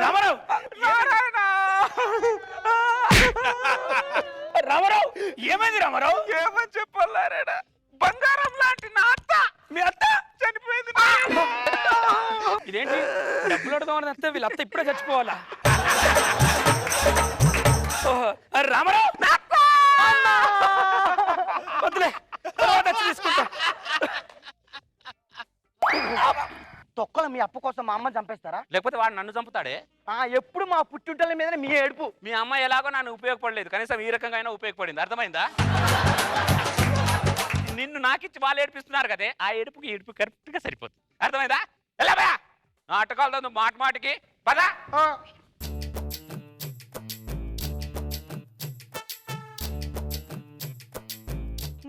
రామారావు రామారావు ఏమైంది? రామారావు
ఏమని చెప్పాలారా? బంగారం లాంటి నా అత్త, మీ అత్త చనిపోయింది.
ఇదేంటి డబ్బులు అడదామని వస్తే వీళ్ళ అత్త ఇప్పుడే చచ్చిపోవాలా? రామారావు వద్దులే, తర్వాత వచ్చి తీసుకుంటా.
తొక్కలు మీ అప్పు కోసం మా అమ్మ చంపేస్తారా?
లేకపోతే వాడు నన్ను చంపుతాడే?
ఎప్పుడు మా పుట్టింటల మీద మీ ఏడుపు.
మీ అమ్మ ఎలాగో నన్ను ఉపయోగపడలేదు, కనీసం ఈ రకంగా అయినా ఉపయోగపడింది. అర్థమైందా? నిన్ను నాకిచ్చి వాళ్ళు ఏడిపిస్తున్నారు కదే, ఆ ఏడుపు కరెక్ట్ గా సరిపోతుంది. అర్థమైందా? ఎలా బా నాటకాలు మాటికి పదా.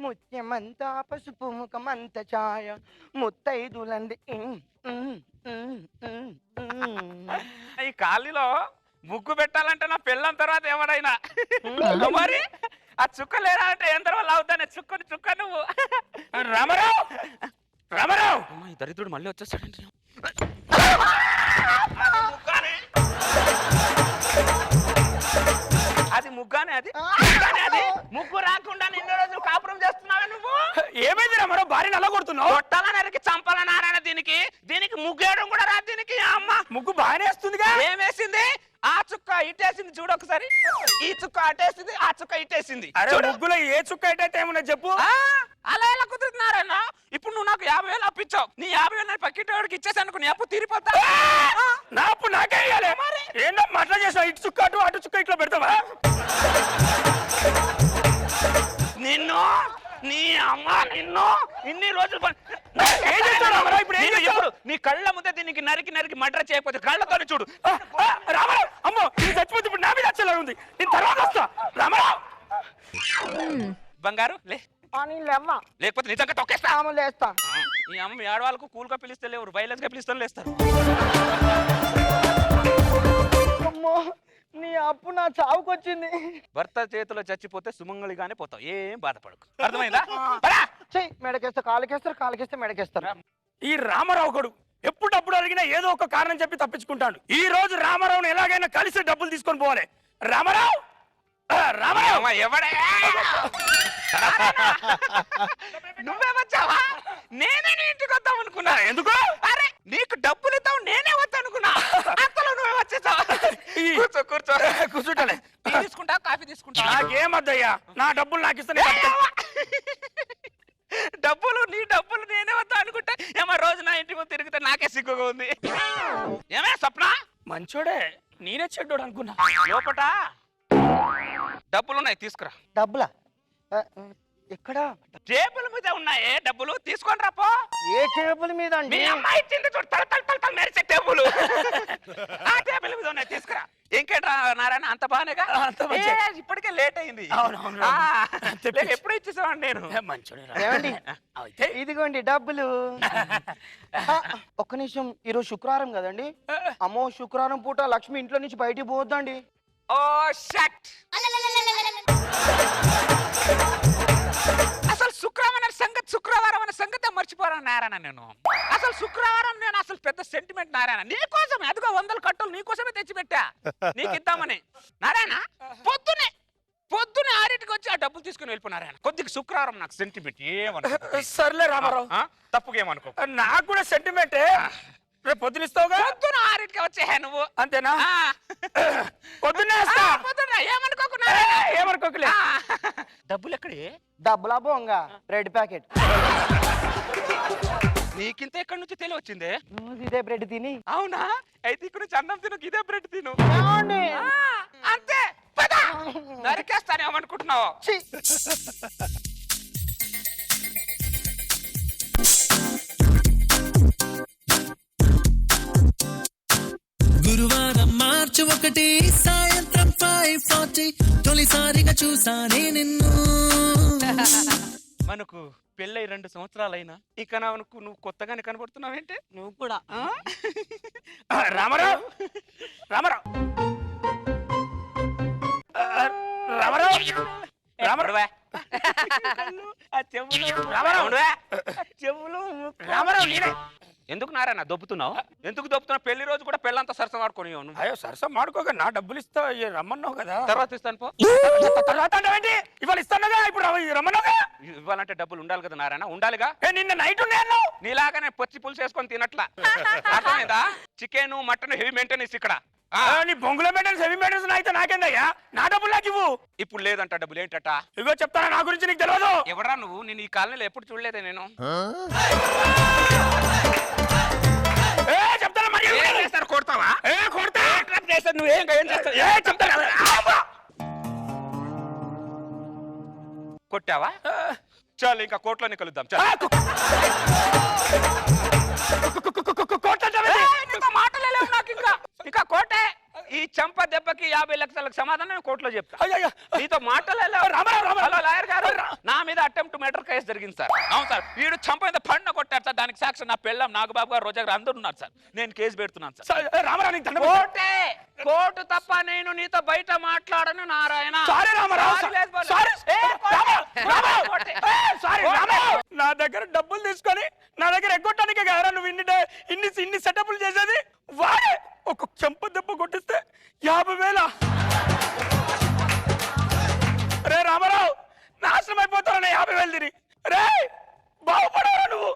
ముత్యమంతా పసుపు ముఖమంత ఛాయ ముత్తైదులంది.
ఈ కాళ్ళలో ముగ్గు పెట్టాలంటే నా పెళ్ళం తర్వాత ఎవరైనా మరి ఆ చుక్క లేరా అంటే ఎంత వల్ల అవుతానే చుక్క నువ్వు.
రామారావు రామారావు
ఈ దరిద్రుడు మళ్ళీ వచ్చేస్తాడండి. అది ముగ్గానే, అది ముగ్గు రాకుండా నిన్న రోజులు కాపురం చేస్తున్నావా నువ్వు?
ఏమైంది రామారావు? భార్యను అలా కొడుతున్నావు?
కొట్టాలనరికి చంపాలన్నారాయణ. దీనికి ముగ్గేయడం కూడా రాదు దీనికి. అమ్మ
ముగ్గు బాగానే వేస్తుందిగా.
ఏమేసింది? ఆ చుక్క ఇటేసింది చూడు ఒకసారి, ఈ చుక్క అటేసింది, ఆ చుక్క ఇటేసింది.
అరే ముగ్గులో ఏ చుక్క అయితే ఏమన్నా చెప్పు.
అలా ఎలా కుదురుతున్నారన్నా? ఇప్పుడు నువ్వు నాకు 50,000 అప్పించావు, నీ 50,000 పక్కింటి ఇచ్చేసాను, నీ అప్పు తీరిపోతా.
నా అప్పు నాకే ఇవ్వాలి. ఏంటో అట్లా చేసావు? ఇటు చుక్క అటు చుక్క ఇట్లా పెడతావా?
నిన్ను నీ అమ్మ నిన్ను ఇన్ని రోజులు
ఇప్పుడు
నీ కళ్ళ ముందే దీనికి నరికి మర్డర్ చేయకపోతే కళ్ళతో చూడు.
రామారావు అమ్మో ఇది చచ్చిపోతే ఇప్పుడు నా మీద వచ్చేలా ఉంది. నేను తర్వాత వస్తా. రామారావు
బంగారు లే, లేకపోతే నిజంగా తొక్కేస్తా.
లేస్తా.
ఈ అమ్మ మీ ఆడవాళ్ళకు కూల్గా పిలిస్తే లేవు, వైలెన్స్ గా పిలుస్తాను లేస్తారు.
అమ్మో నీ అప్పు నా చావుకొచ్చింది.
భర్త చేతిలో చచ్చిపోతే సుమంగళిగానే పోతావు, ఏం బాధపడకు. అర్థమైందా?
మెడకేస్తా, కాలుకేస్తే మెడకేస్తారు.
ఈ రామారావు గడు ఎప్పుడప్పుడు అడిగినా ఏదో ఒక కారణం చెప్పి తప్పించుకుంటాడు. ఈ రోజు రామారావుని ఎలాగైనా కలిసి డబ్బులు తీసుకొని పోవాలి. రామారావు రామారావు
ఎవడే నువ్వే వచ్చావా? నేనే నీ ఇంటికి వద్దాం అనుకున్నా. ఎందుకు? అరే నీకు డబ్బులు ఇద్దాం నేనే వద్దా అనుకున్నా, అంతలో నువ్వే వచ్చేసావా?
కూర్చుంటలే.
తీసుకుంటా, కాఫీ తీసుకుంటా.
నాకేమద్దయ్యా, నా డబ్బులు నాకు ఇస్తే
నీ డబ్బులు నేనే వద్దా అనుకుంటా. ఏమో రోజు నా ఇంటి ముందు తిరిగితే నాకే సిగ్గుగా ఉంది. ఏమే స్వప్న?
మంచోడే, నేనే చెడ్డోడు అనుకున్నా.
లోపట డబ్బులున్నాయి, తీసుకురా.
డబ్బులా? ఎక్కడా?
టేబుల్ మీద ఉన్నాయే డబ్బులు, తీసుకొని రాపో.
ఏ టేబుల్ మీద
మీ అమ్మాయి ఇచ్చింది చూడు తల తల తల తల మెరిసే టేబుల్ ఆ టేబుల్ మీద ఉన్నాయి తీసుకురా ఇంకేట్రా నారాయణ అంత బాగానేగా ఇప్పటికే లేట్ అయింది ఎప్పుడు ఇచ్చేసావండి నేను
ఏమండి ఇదిగోండి డబ్బులు ఒక్క నిమిషం ఈరోజు శుక్రవారం కదండి అమ్మో శుక్రవారం పూట లక్ష్మి ఇంట్లో నుంచి బయటికి పోవద్దండి
ఓ షట్ అసలు శుక్రవారం అనే సంగతి మర్చిపోరా నారాయణ నేను అసలు శుక్రవారం నేను అసలు పెద్ద సెంటిమెంట్ నారాయణ నీకోసం అదిగో 100 కట్టలు నీకోసమే తెచ్చిపెట్టా నీకు ఇద్దామని నారాయణ పొద్దునే 6టికి వచ్చి ఆ డబ్బులు తీసుకుని వెళ్ళిపోయినారాయణ కొద్దిగా శుక్రవారం నాకు సెంటిమెంట్ ఏమనుకో
సర్లే రామారావు
తప్పుగా ఏమనుకో
నాకు కూడా సెంటిమెంటే రేపు పొద్దున ఇస్తావుగా
పొద్దున 6టికి వచ్చే నువ్వు
అంతేనా పొద్దున్నే
పొద్దున
ఏమనుకోకలే
డబ్బులు ఎక్కడే
డబ్బులా బొంగ రెడ్ ప్యాకెట్
నీకింత ఎక్కడి నుంచి తెలియొచ్చిందే
ఇదే బ్రెడ్ తిని
అవునా అయితే ఇక్కడ నుంచి అన్నం తిను ఇదే బ్రెడ్ తిను అంతే నరికేస్తానేమనుకుంటున్నావు
గురువారం మార్చి 1 సాయంత్రం 5:40 తొలిసారిగా చూసానే నిన్ను
మనకు పెళ్ళై 2 సంవత్సరాలైనా ఇక నువ్వు కొత్తగానే కనబడుతున్నావేంటి
నువ్వు కూడా
రామారావు రామారావు రామారావు రామారావు రామారావు నేనే
ఎందుకు నారాయణ దొబ్బుతున్నావు ఎందుకు దొబ్బుతున్నావు పెళ్లి రోజు కూడా పెళ్ళంతా సరసం ఆడుకొని
అయ్యో సరసం ఆడుకోగా నా డబ్బులు ఇస్తా రమ్మన్నావు కదా
తర్వాత ఇస్తాను పో
తర్వాత అంటే ఇవాళ ఇస్తానుగా ఇప్పుడు రమ్మన్నావుగా
ఇవ్వాలంటే డబ్బులు ఉండాలి కదా నారాయణ ఉండాలిగా
నిన్న నైట్ ఉన్నాను
నీలాగానే పొచ్చి పులుసు వేసుకొని తినట్లా అర్థమైందా చికెన్ మటన్ హెవీ మెయింటెనెన్స్ ఇక్కడ
నీ బొంగుల మెయింటెనెన్స్ హెవీ మెయింటెనెన్స్ అయితే నాకేందయ్యా నా డబ్బులు నాకు ఇవ్వు
ఇప్పుడు లేదంట డబ్బులు ఏంటట
ఇగో చెప్తానా నా గురించి నీకు తెలియదు
ఎవరా నువ్వు నేను ఈ కాలనీలో ఎప్పుడు చూడలేదే నేను
చెప్తాను
కొడతావా
కొడతా
నువ్వేం చెప్తా కొట్టావా చాలు ఇంకా కోర్టులోనే కలుద్దాం మాటలేవు నాకు ఇంకా కోటే ఈ చంప దెబ్బకి 50 లక్షలకు సమాధానం కోర్టులో చెప్తా నీతో మాటలేవు లాయర్ గారు నా మీద అటెంప్ట్ మర్డర్ కేసు జరిగింది సార్ అవును సార్ వీడు చంప మీద పండు కొట్టారు సార్ దానికి సాక్షి నా పెళ్ళం నాగబాబు గారు రోజా గారు అందరూ ఉన్నారు సార్ నేను కేసు పెడుతున్నాను సార్ కోర్టు తప్ప నేను నీతో బయట మాట్లాడను నారాయణ
నా దగ్గర డబ్బులు తీసుకొని నా దగ్గర ఎగ్గొట్టడానికి కదా నువ్వు ఇన్ని సెటప్లు చేసేది వాడే ఒక చెంప దెబ్బ కొట్టిస్తే 50,000 రే రామారావు నాశనం అయిపోతావు 50,000 తిని రే బాగుపడవరా నువ్వు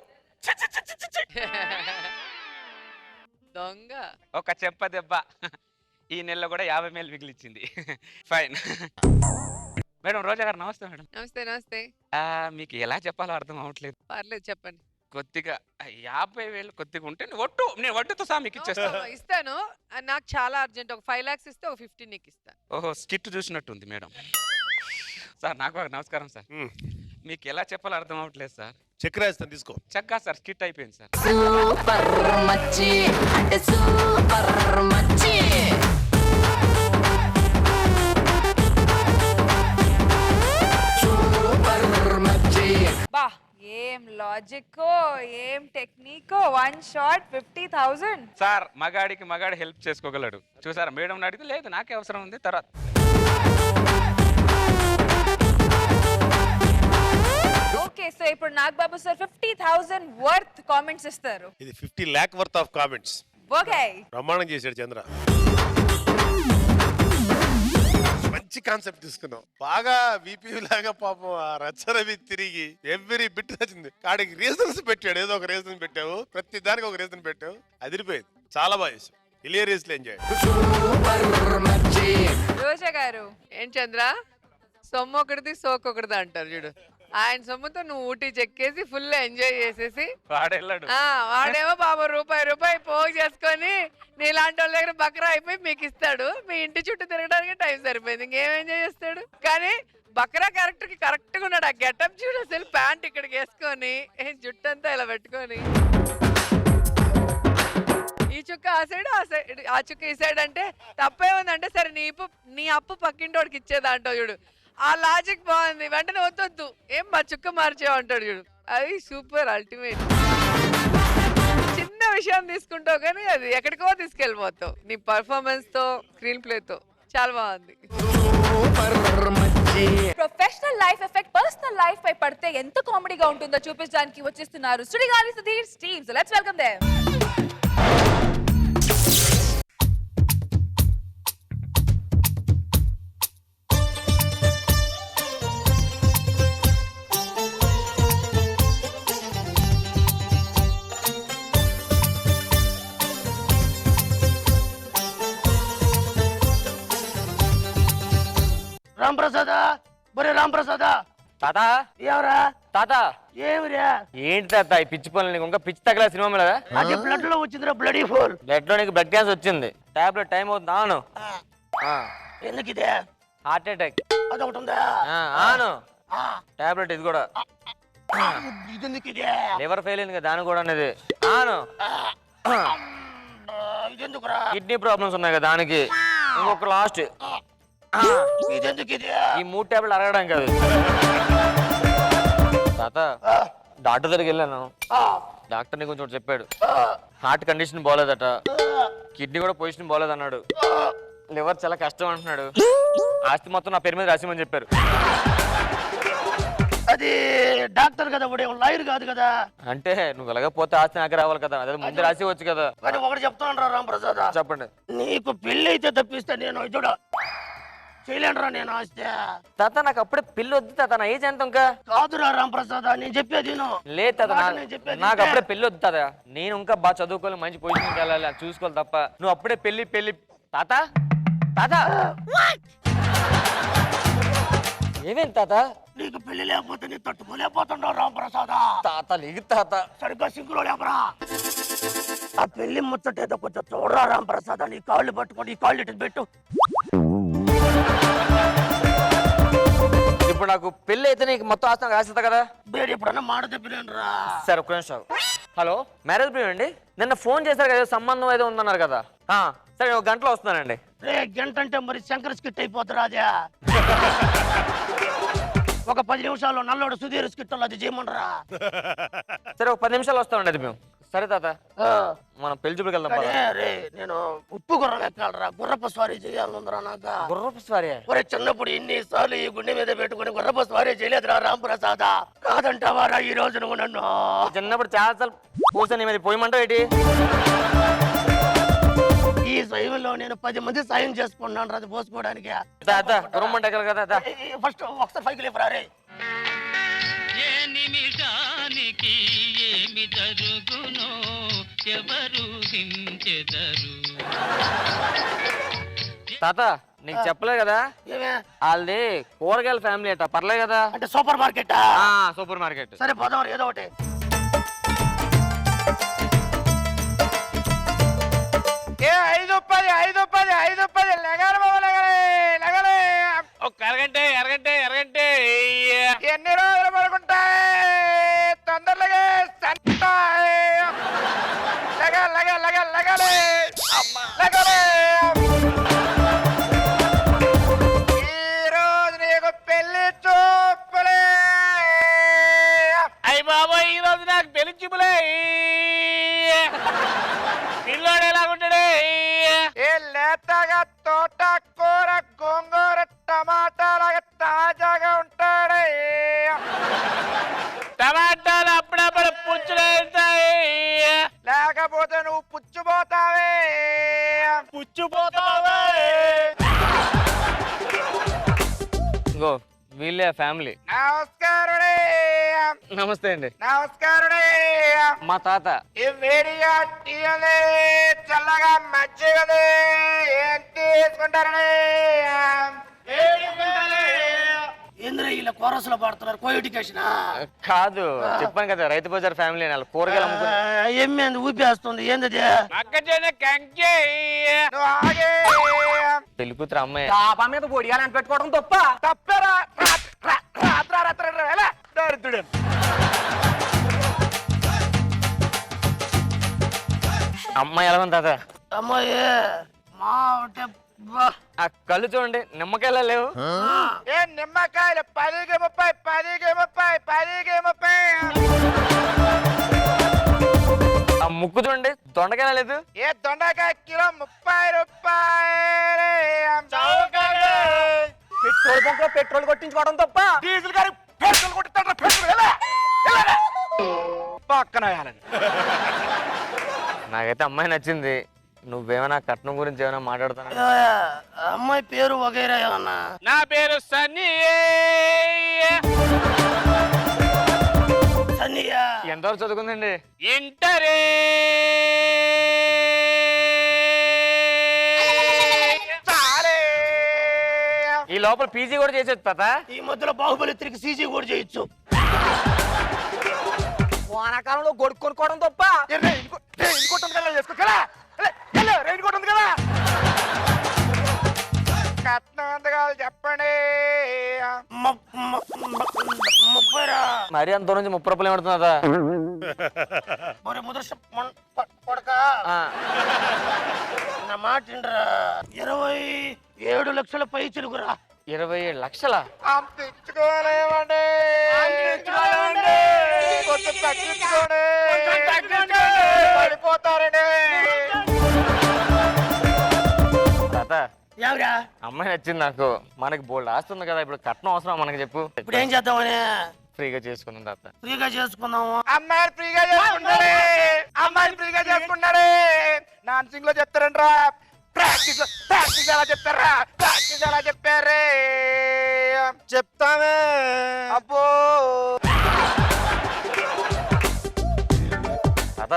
దొంగ
ఒక చెంప దెబ్బ ఈ నెలలో కూడా 50,000 మిగిలిచ్చింది ఫైన్ మేడం రోజా గారు నమస్తే మేడం
నమస్తే
మీకు ఎలా చెప్పాలో అర్థం అవ్వట్లేదు
పర్లేదు చెప్పండి
కొద్దిగా 50,000 కొద్దిగా ఉంటే నేను వడ్డీతో సహా మీకు ఇచ్చేస్తాను
ఇస్తాను నాకు చాలా అర్జెంట్ ఒక 5 lakhs ఇస్తే ఒక 15 నీకు ఇస్తాను
ఓహో స్కిట్ చూసినట్టుంది మేడం సార్ నాకు నమస్కారం సార్ మీకు ఎలా చెప్పాలో అర్థం అవ్వట్లేదు సార్
చక్రాస్తాను తీసుకో
చక్కా సార్ స్కిట్ అయిపోయింది సార్
సూపర్ మచ్చి అంటే సూపర్ మచ్చి
బా ఏం లాజిక్కో ఏం టెక్నికో 1 shot 50,000
సార్ మగాడికి మగాడి హెల్ప్ చేసుకోగలడు చూసారా మేడం అడిగితే లేదు నాకే అవసరం ఉంది తర్వాత
ఓకే సో ఇప్పుడు నాగబాబు సార్ 50,000 వర్త్ కామెంట్స్ ఇస్తారు
ఇది 50 lakh worth of comments
okay
ప్రమాణం చేశాడు చంద్ర మంచి కాన్సెప్ట్ తీసుకున్నాం బాగా వీపీ లాగా పాపం ఆ రచ్చరవి తిరిగి ఎవ్రీ బిట్ నచ్చింది కాడికి రీజన్స్ పెట్టాడు ఏదో ఒక రీజన్ పెట్టావు ప్రతి దానికి ఒక రీజన్ పెట్టావు అదిరిపోయింది చాలా బాగా చేసావు హిలేరియస్లీ ఎంజాయ్
రోజా గారు
ఏం చంద్ర సొమ్ము ఒకటిది సోకు ఒకటిది అంటారు చూడు ఆయన సొమ్ముతో నువ్వు ఊటీ చెక్కేసి ఫుల్ ఎంజాయ్ చేసేసి
వాడెళ్ళాడు
వాడేమో బాబు రూపాయి పోగు చేసుకొని నీలాంటి వాళ్ళ దగ్గర బకరా అయిపోయి మీకు ఇస్తాడు మీ ఇంటి చుట్టూ తిరగడానికి టైం సరిపోయింది ఇంకేం ఎంజాయ్ చేస్తాడు కానీ బకరా క్యారెక్టర్ కి కరెక్ట్ గా ఉన్నాడు. ఆ గెటప్ చూడు అసలు, ప్యాంట్ ఇక్కడికి వేసుకొని జుట్టు అంతా ఇలా పెట్టుకొని, ఈ చుక్క ఆ సైడ్ ఆ చుక్క ఈ సైడ్ అంటే తప్పే ఉందంటే సరే నీ అప్పు పక్కింటోడికి ఇచ్చేదంటావు చూడు. ఆ లాజిక్ బాగుంది. వెంటనే వద్దొద్దు ఏం మా చుక్క మార్చేవు అంటాడు చూడు. అది సూపర్ అల్టిమేట్. చిన్న విషయం తీసుకుంటావు కానీ అది ఎక్కడికో తీసుకెళ్ళిపోతావు నీ పర్ఫార్మెన్స్ తో, స్క్రీన్ ప్లే తో. చాలా బాగుంది.
Professional life effect personal life పై పడితే ఎంత కామెడీగా ఉంటుందో చూపించడానికి వచ్చేస్తున్నారు Sudigali Sudheer team. So let's welcome them.
Ramprasad, బరే రాంప్రసాద.
తాత
ఎవరా
తాత
ఏమిరా?
ఏంటి తాత ఈ పిచ్చి పనులు? నీకు ఇంకా పిచ్చి తగ్గల సినిమా మీద
అది బ్లడ్ లో వచ్చిందిరా, బ్లడీ ఫోర్.
బ్లడ్ లో నీకు బ్లడ్ క్యాన్సర్ వచ్చింది. టాబ్లెట్ టైం అవుతుంది ఆను.
ఎందుకు ఇదే?
హార్ట్ అటాక్
అదొకటి ఉందా?
ఆను. టాబ్లెట్ ఇది కూడా.
ఇదెందుకు ఇదే?
లివర్ ఫెయిల్ అయింది కదా దాని కూడా అనేది. ఆను.
ఇదెందుకురా?
కిడ్నీ ప్రాబ్లమ్స్ ఉన్నాయి కదా దానికి. ఇంకొక లాస్ట్.
ఇదెందుకు ఇదే?
ఈ 3 టాబ్లెట్ అరగడానికి కాదు తాత. డాక్టర్ దగ్గరికి వెళ్ళాను. డాక్టర్ ని కొంచెం చెప్పాడు. హార్ట్ కండిషన్ బాగోలేదట, కిడ్నీ కూడా పొజిషన్ బాగోలేదన్నాడు, లివర్ చాలా కష్టం అంటున్నాడు, ఆస్తి మొత్తం నా పేరు మీద రాసిమని చెప్పారు.
అది డాక్టర్ కదా, లాయర్ కాదు కదా.
అంటే నువ్వు వెళ్ళకపోతే ఆస్తి నాకే రావాలి కదా, అదే ముందు రాసి వచ్చు కదా.
కానీ ఒకటి చెప్తాను రా రాంప్రసాద్,
చెప్పండి.
నీకు పెళ్లి అయితే తప్పిస్తే నేను చూడ చేయలేనురా నేను ఆస్తి.
తాత నాకు అప్పుడే పెళ్లి వద్దు తాత, నా ఏజ్ ఎంత ఇంకా
కాదురా రాంప్రసాద్, నేను చెప్పేది
లేదు తాత. నాకు అప్పుడే పెళ్లి వద్దు తాత. నేను ఇంకా బాగా చదువుకోవాలి, మంచి పొజిషన్కి వెళ్ళాలి, చూసుకోవాలి తప్ప నువ్వు అప్పుడే పెళ్లి పెళ్లి. తాత తాత ఏమేం తాత?
నీకు పెళ్లి లేకపోతే నీ తట్టుకోలేకపోతున్నావు రాంప్రసాద్.
తాత లేదు తాత.
సరిగ్గా సింకులో లేపరా. ఆ పెళ్లి ముచ్చటేదో కొంచెం చూడరా రాంప్రసాద్. నీ కాళ్ళు పట్టుకొని ఈ కాళ్ళు ఇటు పెట్టు.
ఇప్పుడు నాకు పెళ్లి అయితే నీకు మొత్తం ఆస్తి రాసిస్తా కదా.
బేడి ఎప్పుడన్నా మాట చెప్పినా.
సరే ఒక్క నిమిషం. హలో, మ్యారేజ్ బ్రో అండి. నిన్న ఫోన్ చేశారు కదా, సంబంధం ఏదో ఉందన్నారు కదా. సరే 1 గంటలో వస్తున్నానండి.
రే గంట అంటే మరి శంకర్ స్కిట్ అయిపోతారా? అదే ఒక 10 నిమిషాల్లో నల్లోడు సుధీర్ స్కిట్ అది చేయమనరా.
సరే ఒక 10 నిమిషాలు వస్తామండి అది మేము. సరే తాత మనం పెళ్లి చూపుకి వెళ్దాం.
నేను ఉప్పు గుర్రం ఎక్కాలరా, గుర్రపు స్వారీ చేయాలనుందిరా నాకు.
గుర్రపు స్వారీ?
ఒరే చిన్నప్పుడు ఇన్నిసార్లు ఈ గుండె మీద పెట్టుకుని గుర్రపు స్వారీ చేయలేదురా రాంప్రసాద్. కాదంటావారా ఈ రోజు నువ్వు నన్ను?
చిన్నప్పుడు చాలా సార్లు కూర్చొని మీద పోయమంటావు ఏంటి?
ఈ సమయంలో నేను 10 మంది సాయం చేసుకున్నాను అది పోసుకోవడానికి.
కదా
ఫస్ట్ ఒకసారి పైకి లేపరా రే.
ఏ నిమిషానికి ఏమి జరుగునో ఎవరు హించెదరు.
తాత నీకు చెప్పలే కదా, వాళ్ళది కూరగాయల ఫ్యామిలీ అట. పర్లే కదా.
అంటే సూపర్ మార్కెట్?
Super market.
సరే పోదాం ఏదో ఒకటి.
ఎరగంటే ఎన్ని రోజులు పడుకుంటాయి? తొందరగా ఈ రోజు నీకు పెళ్లి చూపులే. అయ్య బాబోయ్, ఈ రోజు నాకు పెళ్లి చూపులే. పిల్లోడు ఎలాగుంటాడే? ఏ లేతగా తోట కూర గోంగూర టమాటాలాగా తాజాగా ఉంటాడే. టమాటాలు అప్పుడప్పుడు పుచ్చులేస్తాయి, లేకపోతే నువ్వు పుచ్చిపోతావే. పుచ్చిపోతావే.
ఇంకో వీళ్ళే ఫ్యామిలీ.
నమస్కారుడే.
నమస్తే అండి.
నమస్కారుడే.
మా తాత.
ఈ వేడిగా టీయలే, చల్లగా మజ్జిగలే ఏం తీసుకుంటారని?
ఏంద్రా ఇలా కోరస్ లో పాడుతున్నారు కో ఎడ్యుకేషన్
కాదు చెప్పాను కదా రైతు బజార్ ఫ్యామిలీ అని కూరగాయలు అమ్ముకుని
ఏమి ఊపేస్తుంది ఏంది
పెళ్లి కూతురు అమ్మాయి
డాబా మీద పొడియాలని పెట్టుకోవడం తప్ప
తప్పరా దరిద్రుడు
అమ్మాయి ఎలా ఉంది తాత
అమ్మాయి మా
ఆ కళ్ళు చూడండి నిమ్మకాయలా లేవు
ఏ నిమ్మకాయలు 10కి 30
ఆ ముక్కు చూడండి దొండకాయలా లేదు
ఏ దొండకాయ కిలో 30 రూపాయలు
పెట్రోల్ బంక్ లో పెట్రోల్ కొట్టించుకోవడం తప్ప
డీజిల్ గారి పెట్రోల్ కొట్టిస్తాడు పెట్రోల్ పక్కన వేయాలని
నాకైతే అమ్మాయి నచ్చింది నువ్వేమైనా కట్నం గురించి ఏమైనా మాట్లాడుతున్నా
అమ్మాయి పేరు వగైరా ఏమన్నా
నా పేరు సన్నీ.
సన్నయ్య
ఎంతవరకు చదువుకుందండి
ఇంటరే
ఈ లోపల పీజీ కూడా చేసేది తాత
ఈ మధ్యలో బాహుబలి తిరిగి సీజీ కూడా చేయొచ్చు
వానాకాలంలో గొడుగు కొనుక్కోవడం తప్ప
కట్నం ఎంత కావాలి చెప్పండి ముప్పైరా
మరి అంత నుంచి 30 రూపాయలు పడుతుందా
మరి కొడక నా మాట 27 లక్షల పై చిలుకురా
27 లక్షలా
అంత ఇచ్చుకోలేమండి కొంచెం తగ్గించుకోండి పడిపోతారండి
తాత
ఎవరా
అమ్మాయి నచ్చింది నాకు మనకి బోల్డ్ ఆస్తుంది కదా ఇప్పుడు కట్నం అవసరం మనకి చెప్పు
ఇప్పుడు ఏం చేద్దామని
ఫ్రీగా చేసుకుందాం తాత
ఫ్రీగా చేసుకుందాము అమ్మాయిని ఫ్రీగా చేసుకుంటారే అమ్మాయిని ఫ్రీగా చేసుకుంటారే నాన్సింగ్ లో చెప్తారంట్రా ప్రాక్టీస్ ఎలా చెప్తారా ప్రాక్టీస్ ఎలా చెప్పారే చెప్తామే అబ్బో
తాత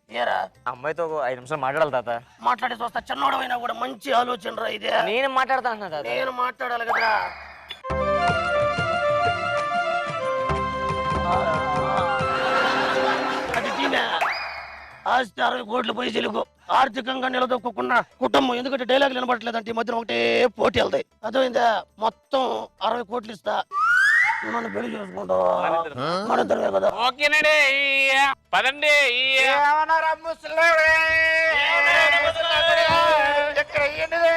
ఏరా
అమ్మాయితో ఒక 5 నిమిషాలు మాట్లాడాలి తాత
మాట్లాడి చూస్తా చిన్నోడు అయినా కూడా మంచి ఆలోచన రా ఇదే
నేను మాట్లాడతా అన్నా తాత
నేను మాట్లాడాలి కదా అది టీమే ఆస్తి 60 కోట్ల పైసలకు ఆర్థికంగా నిలదొక్కున్న కుటుంబం ఎందుకంటే డైలాగ్ వినబడట్లేదంటే ఈ మధ్యన ఒకటే పోటీ వెళ్తాయి అర్థమైందా మొత్తం 60 కోట్లు ఇస్తా మనం పెళ్లి చేసుకుంటాం మన ఇద్దరమే కదా
ఓకేనండి పదండి
ఏమన్నారా ముసలోడే? ఇక్కడ ఈయనది.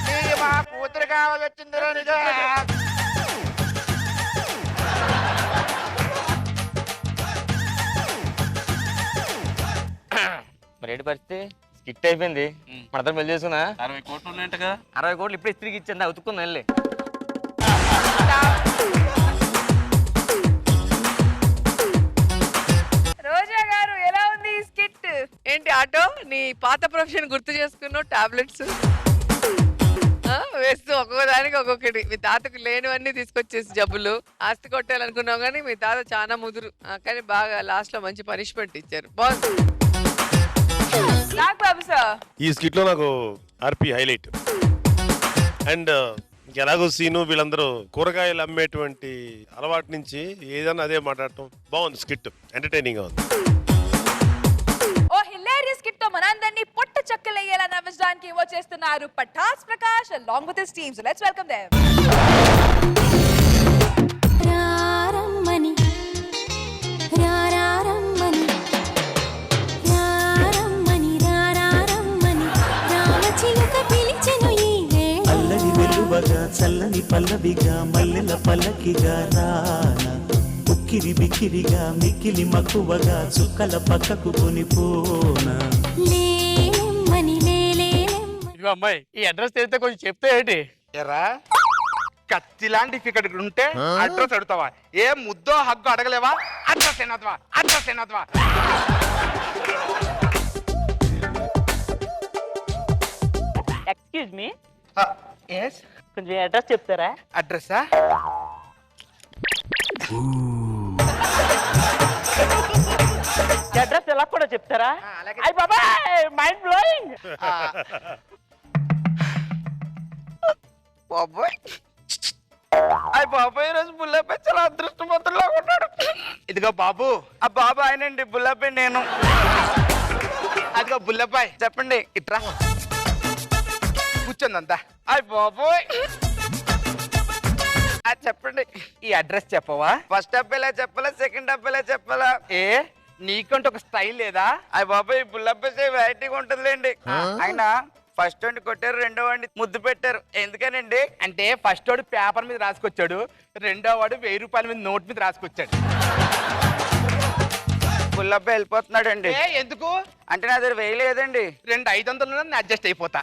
నీకు మా కూతురు కావాలి వచ్చిందిరా నిజం
మరి ఏంటి పరిస్థితి స్కిట్ అయిపోయింది మన ఇద్దరం పెళ్లి చేసుకున్నా
60 కోట్లు ఉన్నాయంటగా
60 కోట్లు ఇప్పుడే తిరిగి ఇచ్చింది ఉతుక్కుంది వెళ్ళి
రోజా గారు ఎలా ఉంది ఈ స్కిట్? ఏంటి ఆటో నీ పాత ప్రొఫెషన్ గుర్తు చేసుకున్నావు టాబ్లెట్స్ వేస్తూ ఒక్కొక్కదానికి ఒక్కొక్కటి. మీ తాతకు లేనివన్నీ తీసుకొచ్చేసి జబ్బులు ఆస్తి కొట్టాలనుకున్నావు కానీ మీ తాత చాలా ముదురు కానీ బాగా లాస్ట్ లో మంచి పనిష్మెంట్ ఇచ్చారు. బాగుంది.
ఈ స్కిట్ లో నాకు ఆర్పి హైలైట్ అండ్ ఎలాగో సీను వీళ్ళందరూ కూరగాయలు అమ్మేటువంటి అలవాటు నుంచి ఏదన్నా అదే మాట్లాడటం బాగుంది. స్కిట్ ఎంటర్టైనింగ్ గా ఉంది.
ఓ హిలేరియస్ స్కిట్ తో మనందరినీ పొట్ట చక్కలయ్యేలా నవ్వించడానికి వచ్చేస్తున్నారు Pataas Prakash along with his team. So let's welcome them.
రారమ్మని రారమ్మని రారమ్మని రారమ్మని రామచిలుక పిలిచెను ఈ వేళ
అల్లరి వెలువగా చల్లని పల్లవిగా మల్లెల పల్లకిగా రానా ఉక్కిరి బిక్కిరిగా మిక్కిలి మక్కువగా చుక్కల పక్కకు కొనిపోనా
లేలెమ్మని లేలేలెమ్మ
ఇదిగో అమ్మాయి ఈ అడ్రస్ తెలిస్తే కొంచెం చెప్తే ఏంటి
ఎరా కత్తి లాంటి ఫికర్ ఉంటే అడ్రస్ అడుగుతావా? ఏ ముద్దో హగ్గు అడగలేవా? అడ్రస్ ఏనద్వా అడ్రస్ ఏనద్వా
ఎక్స్క్యూజ్ మీ కొంచెం అడ్రస్ చెప్తారా?
అడ్రస్సా?
అడ్రస్ ఎలా కూడా చెప్తారా? అయ్య బాబాయ్ మైండ్ బ్లోయింగ్. బాబోయ్ అయ్యి బాబోయ్ ఈరోజు బుల్లపై చాలా అదృష్టవంతుల్లో ఉన్నాడు.
ఇదిగో బాబు.
ఆ బాబు ఆయనండి, బుల్లపై నేను.
అదిగో బుల్లపాయ్.
చెప్పండి.
ఇట్రా కూర్చోందంతా.
అయ్యి బాబోయ్ చెప్పండి.
ఈ అడ్రస్ చెప్పవా?
ఫస్ట్ అబ్బాయిలా చెప్పాలా, సెకండ్ అబ్బాయిలా చెప్పాలా?
ఏ నీకంటే ఒక స్టైల్ లేదా?
అయ్యి బాబోయ్ బుల్లపై వెరైటీగా ఉంటుందిలేండి. ఆయన ఫస్ట్ వాడిని కొట్టారు, రెండో వాడిని ముద్దు పెట్టారు. ఎందుకనండి?
అంటే ఫస్ట్ వాడు పేపర్ మీద రాసుకొచ్చాడు, రెండో వాడు 1000 రూపాయల మీద నోట్ మీద రాసుకొచ్చాడు.
బుల్లపై వెళ్ళిపోతున్నాడండి.
ఎందుకు
అంటే నా దగ్గర వేయలేదండి.
2 500 అడ్జస్ట్ అయిపోతా.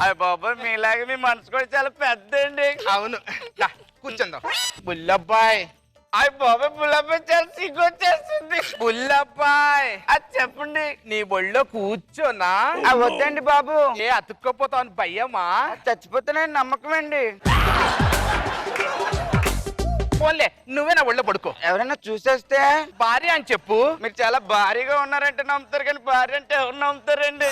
అయ్య బాబోయ్ మీలాగే మీ మనసు కూడా చాలా పెద్ద అండి.
అవును కూర్చుందాం. బుల్లబ్బాయ్.
అయ్య బాబోయ్ బుల్లపై చాలా సిగ్గొచ్చేస్తుంది.
బుల్లబ్బాయ్
అది చెప్పండి.
నీ ఒళ్ళో కూర్చోనా?
వద్దండి బాబు.
ఏ అతుక్కపోతావు భయ్యమా?
చచ్చిపోతానని నమ్మకం అండి.
పోన్లే నువ్వే నా ఒళ్ళో పడుకో.
ఎవరైనా చూసేస్తే
భార్య అని చెప్పు.
మీరు చాలా భారీగా ఉన్నారంటే నమ్ముతారు, కానీ భార్య అంటే ఎవరు నమ్ముతారండి?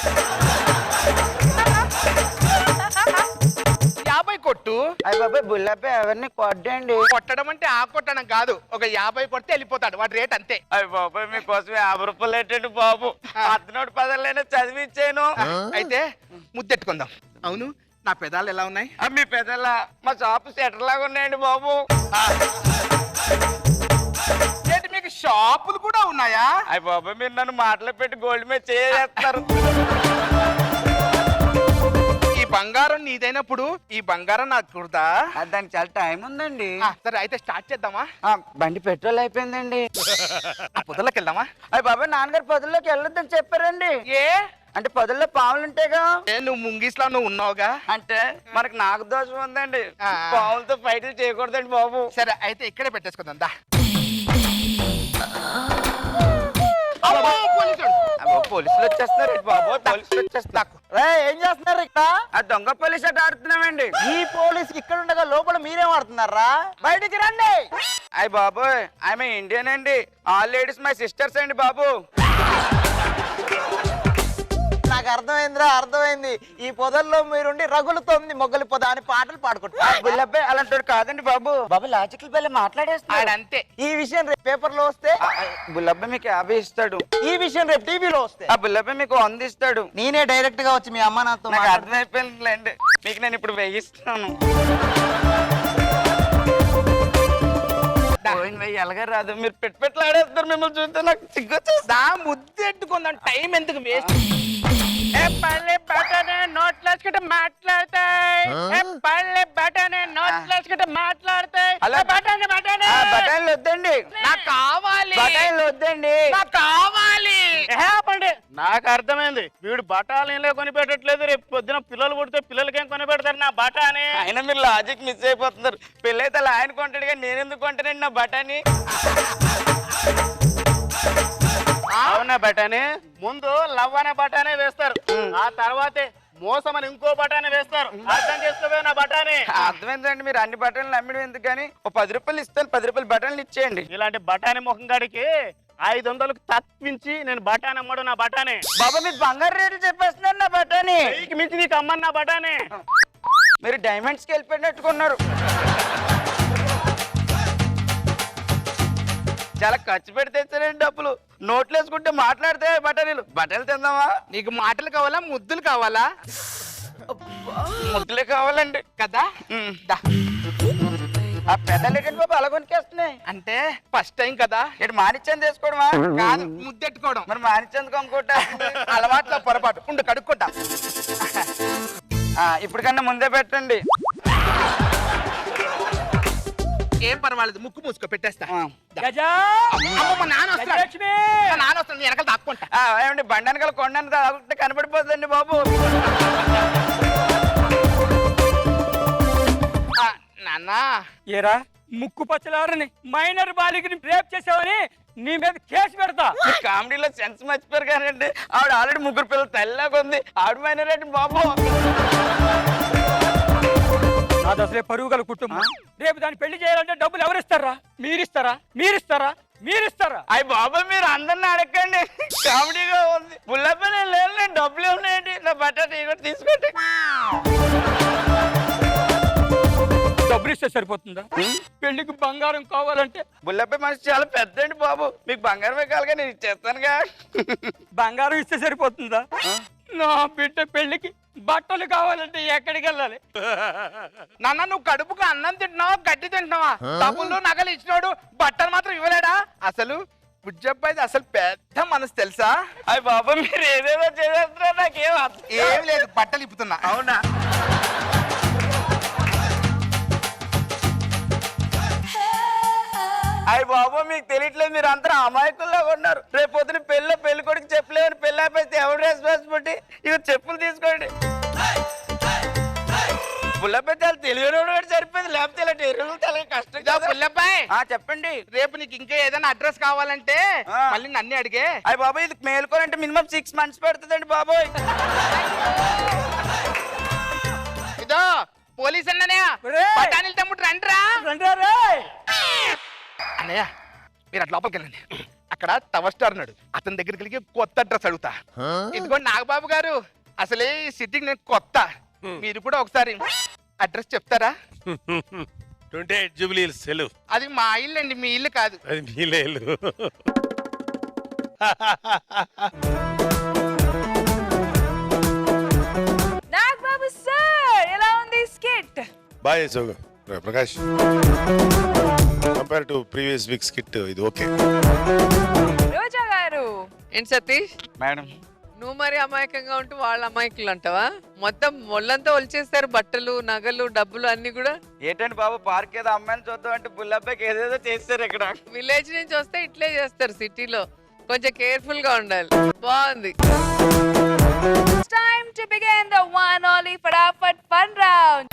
50 కొట్టు.
అయ్య బాబాయ్ బుల్లపై ఎవరిని కొట్టండి.
కొట్టడం అంటే ఆ కొట్టడం కాదు, ఒక 50 కొడితే వెళ్ళిపోతాడు, వాడి రేట్ అంతే.
అయ్య బాబాయ్ మీకోసం 50 రూపాయలు ఏంటండి బాబు? అతనోడు పదాలైనా చదివించాను.
అయితే ముద్దెట్టుకుందాం. అవును నా పెదాలు ఎలా ఉన్నాయి?
మీ పెదల మా షాపు సెటర్ లాగా ఉన్నాయండి బాబు.
ఏంటి మీకు షాపులు కూడా ఉన్నాయా?
అయ్య బాబాయ్ మీరు నన్ను మాటలు పెట్టి గోల్డ్ మీద చేస్తారు.
ఈ బంగారం నీదైనప్పుడు ఈ బంగారం నాకు కుడదా?
దానికి చాలా టైం ఉందండి.
సరే అయితే స్టార్ట్ చేద్దామా?
బండి పెట్రోల్ అయిపోయిందండి.
పొదలోకి వెళ్దామా?
అయ్య బాబాయ్ నాన్నగారు పొదల్లోకి వెళ్ళొద్దని చెప్పారండి.
ఏ
అంటే పొదల్లో పాములు ఉంటాయిగా.
నువ్వు ముంగిస్లా నువ్వు ఉన్నావుగా.
అంటే మనకు నాకు దోషం ఉందండి, పాములతో ఫైట్లు చేయకూడదండి బాబు.
సరే అయితే ఇక్కడే పెట్టేసుకుందాం దా.
పోలీసులు వచ్చేస్తున్నారు బాబు. పోలీసులు వచ్చేస్తున్నారు. ఏం చేస్తున్నారు ఇక్కడ? ఆ దొంగ పోలీసు అట ఆడుతున్నామండి. ఈ పోలీసు ఇక్కడ ఉండగా లోపల మీరేం ఆడుతున్నారా? బయటికి రండి. అయ్య బాబోయ్ ఆమె ఇండియన్ అండి. ఆల్ లేడీస్ మై సిస్టర్స్ అండి బాబు. నాకు అర్థమైందిరా, అర్థమైంది. ఈ పొదల్లో మీరుండి రగులుతోంది మొగ్గలి పొద అని పాటలు పాడుకుంటారు. బుల్లపై అలాంటి కాదండి బాబు. బాబు లాజికల్ పల్లె మాట్లాడేస్తాడు
అంతే.
ఈ విషయం రేపు పేపర్ లో వస్తే బుల్లబ్బ మీకు 50 ఇస్తాడు. ఈ విషయం రేపు టీవీలో వస్తే ఆ బుల్లబ్బ మీకు 100 ఇస్తాడు. నేనే డైరెక్ట్ గా వచ్చి మీ అమ్మ నాతో నాకు అర్థమైపోయిందిలేండి. మీకు నేను ఇప్పుడు వేయిస్తున్నాను. ఎలాగా రాదు, మీరు పెట్లాడేస్తారు. మిమ్మల్ని చూస్తే నాకు సిగ్గొచ్చేస్తా.
ముద్దెట్టుకుందాం, టైం ఎందుకు వేస్ట్? పల్లె బటనే నోట్లేసుకుంటే మాట్లాడతాయి. పల్లె బటనే నోట్లేసుకుంటే మాట్లాడతాయి. బటనే బటనే
బటాయిలు వద్దండి,
నాకు కావాలి.
బటాయిలు వద్దండి,
నాకు కావాలి. నాకు అర్థమైంది, వీడు బఠానీలే కొనిపెట్టట్లేదు. రేపు పొద్దున పిల్లలు పుడితే పిల్లలకేం కొనిపెడతారు నా బఠానీ?
అయినా మీరు లాజిక్ మిస్ అయిపోతున్నారు. పెళ్ళైతే అలా ఆయన కొంటాడు కానీ నేను ఎందుకు కొంటానండి నా బఠానీ?
అవునా బఠానీ? ముందు లవ్ అనే బఠానీ వేస్తారు, ఆ తర్వాతే మోసం అని ఇంకో బఠానీ వేస్తారు. అర్థం చేసుకోవే నా బఠానీ.
అర్థమైందండి. మీరు అన్ని బఠానీలు నమ్మడం ఎందుకు కానీ ఒక 10 రూపాయలు ఇస్తాను, 10 రూపాయలు బఠానీలు ఇచ్చేయండి.
ఇలాంటి బఠానీ ముఖం గాడికి 500కు తప్పించి నేను బఠానీ అమ్మడు నా బఠానీ.
బాబా మీరు బంగారు రేటు చెప్పేస్తున్నారు నా బఠానీ.
నీకు మించి నీకు అమ్మను నా బఠానీ.
మీరు డైమండ్స్కి వెళ్ళిపోయినట్టుకున్నారు. చాలా ఖర్చు పెడితే ఇచ్చారండి డబ్బులు. నోట్లు వేసుకుంటే మాట్లాడితే బఠానీలు. బఠానీలు తిందామా?
నీకు మాటలు కావాలా ముద్దులు కావాలా?
ముద్దులే కావాలండి
కదా.
ఆ పెద్దలు ఏంటంటే బాబు అలా కొనికేస్తున్నాయి.
అంటే ఫస్ట్ టైం కదా.
ఇటు మానిచ్చాను తీసుకోవడమా?
కాదు ముద్దెట్టుకోవడం.
మరి మానిచ్చేందుకు అనుకుంటా.
అలవాట్ల పొరపాటు ఉండు కడుక్కుంటా.
ఇప్పటికన్నా ముందే పెట్టండి.
ఏం పర్వాలేదు, ముక్కు మూసుకో పెట్టేస్తా.
నాన్న
వస్తుంది వెనకాల దాక్కుంటా.
ఏమండి బండనకాల కొండనకాల కనపడిపోతుందండి బాబు.
నాన్న
ఏరా ముక్కు పచ్చలారని మైనర్ బాలికని రేప్ చేసావని నీ మీద కేసు పెడతా.
కామెడీలో సెన్స్ మర్చిపోయారు కానండి. ఆవిడ ఆల్రెడీ 3 పిల్లలు తెల్లగా ఉంది. ఆవిడ మైనర్ బాబు.
నాది అసలే పరువు గల కుటుంబం. రేపు దాన్ని పెళ్లి చేయాలంటే డబ్బులు ఎవరిస్తారా? మీరిస్తారా? మీరిస్తారా? మీరిస్తారా?
అయ్యి బాబా మీరు అందరిని అడగండి, కామెడీగా ఉంది. పుల్లపై నేను లేను, డబ్బులు ఉన్నాయండి. నా బట్ట తీసుకోండి.
డబ్బులు ఇస్తే సరిపోతుందా? పెళ్లికి బంగారం కావాలంటే
బుల్లెపై మనిషి చాలా పెద్దండి బాబు, మీకు బంగారమే కావాలిగా, నేను ఇచ్చేస్తానుగా.
బంగారం ఇస్తే సరిపోతుందా? నా బిడ్డ పెళ్లికి బట్టలు కావాలంటే ఎక్కడికి వెళ్ళాలి?
నాన్న నువ్వు కడుపుకు అన్నం తింటున్నావా గడ్డి తింటున్నావా? డబ్బులు నగలు ఇచ్చినోడు బట్టలు మాత్రం ఇవ్వలేడా? అసలు బుజ్జబ్బాయిది అసలు పెద్ద మనసు తెలుసా?
అయ్య బాబు మీరు ఏదేదో చేసేస్తున్నా, నాకేం
ఏం లేదు, బట్టలు ఇప్పుతున్నా.
అవునా? అయ్య బాబు మీకు తెలియట్లేదు, మీరు అందరూ అమాయకుల్లో ఉన్నారు. రేపు పొద్దున పెళ్లి కొడుకు చెప్పలేని పెళ్లి అయిపోతే ఎవరు రెస్పాన్సిబిలిటీ? ఇవి చెప్పులు తీసుకోండి. పుల్లబ్బాయి చాలా తెలియని సరిపోయింది, లేకపోతే ఇలా ఎరువులు చాలా కష్టం.
పుల్లబ్బాయి
చెప్పండి.
రేపు నీకు ఇంకా ఏదైనా అడ్రస్ కావాలంటే మళ్ళీ నన్ను అడిగే.
అయ్య బాబు ఇది మేలుకోవాలంటే మినిమం 6 months పడుతుందండి బాబోయ్.
ఇదో పోలీస్ అన్నయ్య, పటానీల తమ్ముడు రండిరా. అన్నయ్య మీరు అట్లా లోపలికి వెళ్ళండి, అక్కడ టవర్ స్టార్ ఉన్నాడు, అతని దగ్గరికి వెళ్ళి కొత్త అడ్రస్ అడుగుతా. ఇదిగోండి నాగబాబు గారు, అసలే ఈ సిటీకి నేను కొత్త, మీరు కూడా ఒకసారి అడ్రస్ చెప్తారా?
28 జూబ్లీ సెలవు.
అది మా ఇల్లు అండి, మీ ఇల్లు కాదు.
అది మీలే ఇల్లు.
నాగబాబు సార్ ఎలా ఉంది స్కిట్?
బాగా చేసావు Prakash. Compare to previous week skit ఇది ఓకే.
రోజా గారు ఏంటి సతీష్
మేడం,
నువ్వు మరి అమాయకంగా ఉంటూ వాళ్ళ అమాయకులు అంటావా? మొత్తం ఒళ్ళంతా ఒలిచేస్తారు, బట్టలు నగలు డబ్బులు అన్ని కూడా.
ఏంటండి బాబు పార్క్ ఏదో అమ్మాయిని చూద్దాం అంటే బుల్లబ్బాయికి ఏదేదో చేస్తారు ఇక్కడ.
విలేజ్ నుంచి వస్తే ఇట్లే చేస్తారు, సిటీలో కొంచెం కేర్ఫుల్ గా ఉండాలి. బాగుంది.
It's time to begin the one only Fadafat fun round.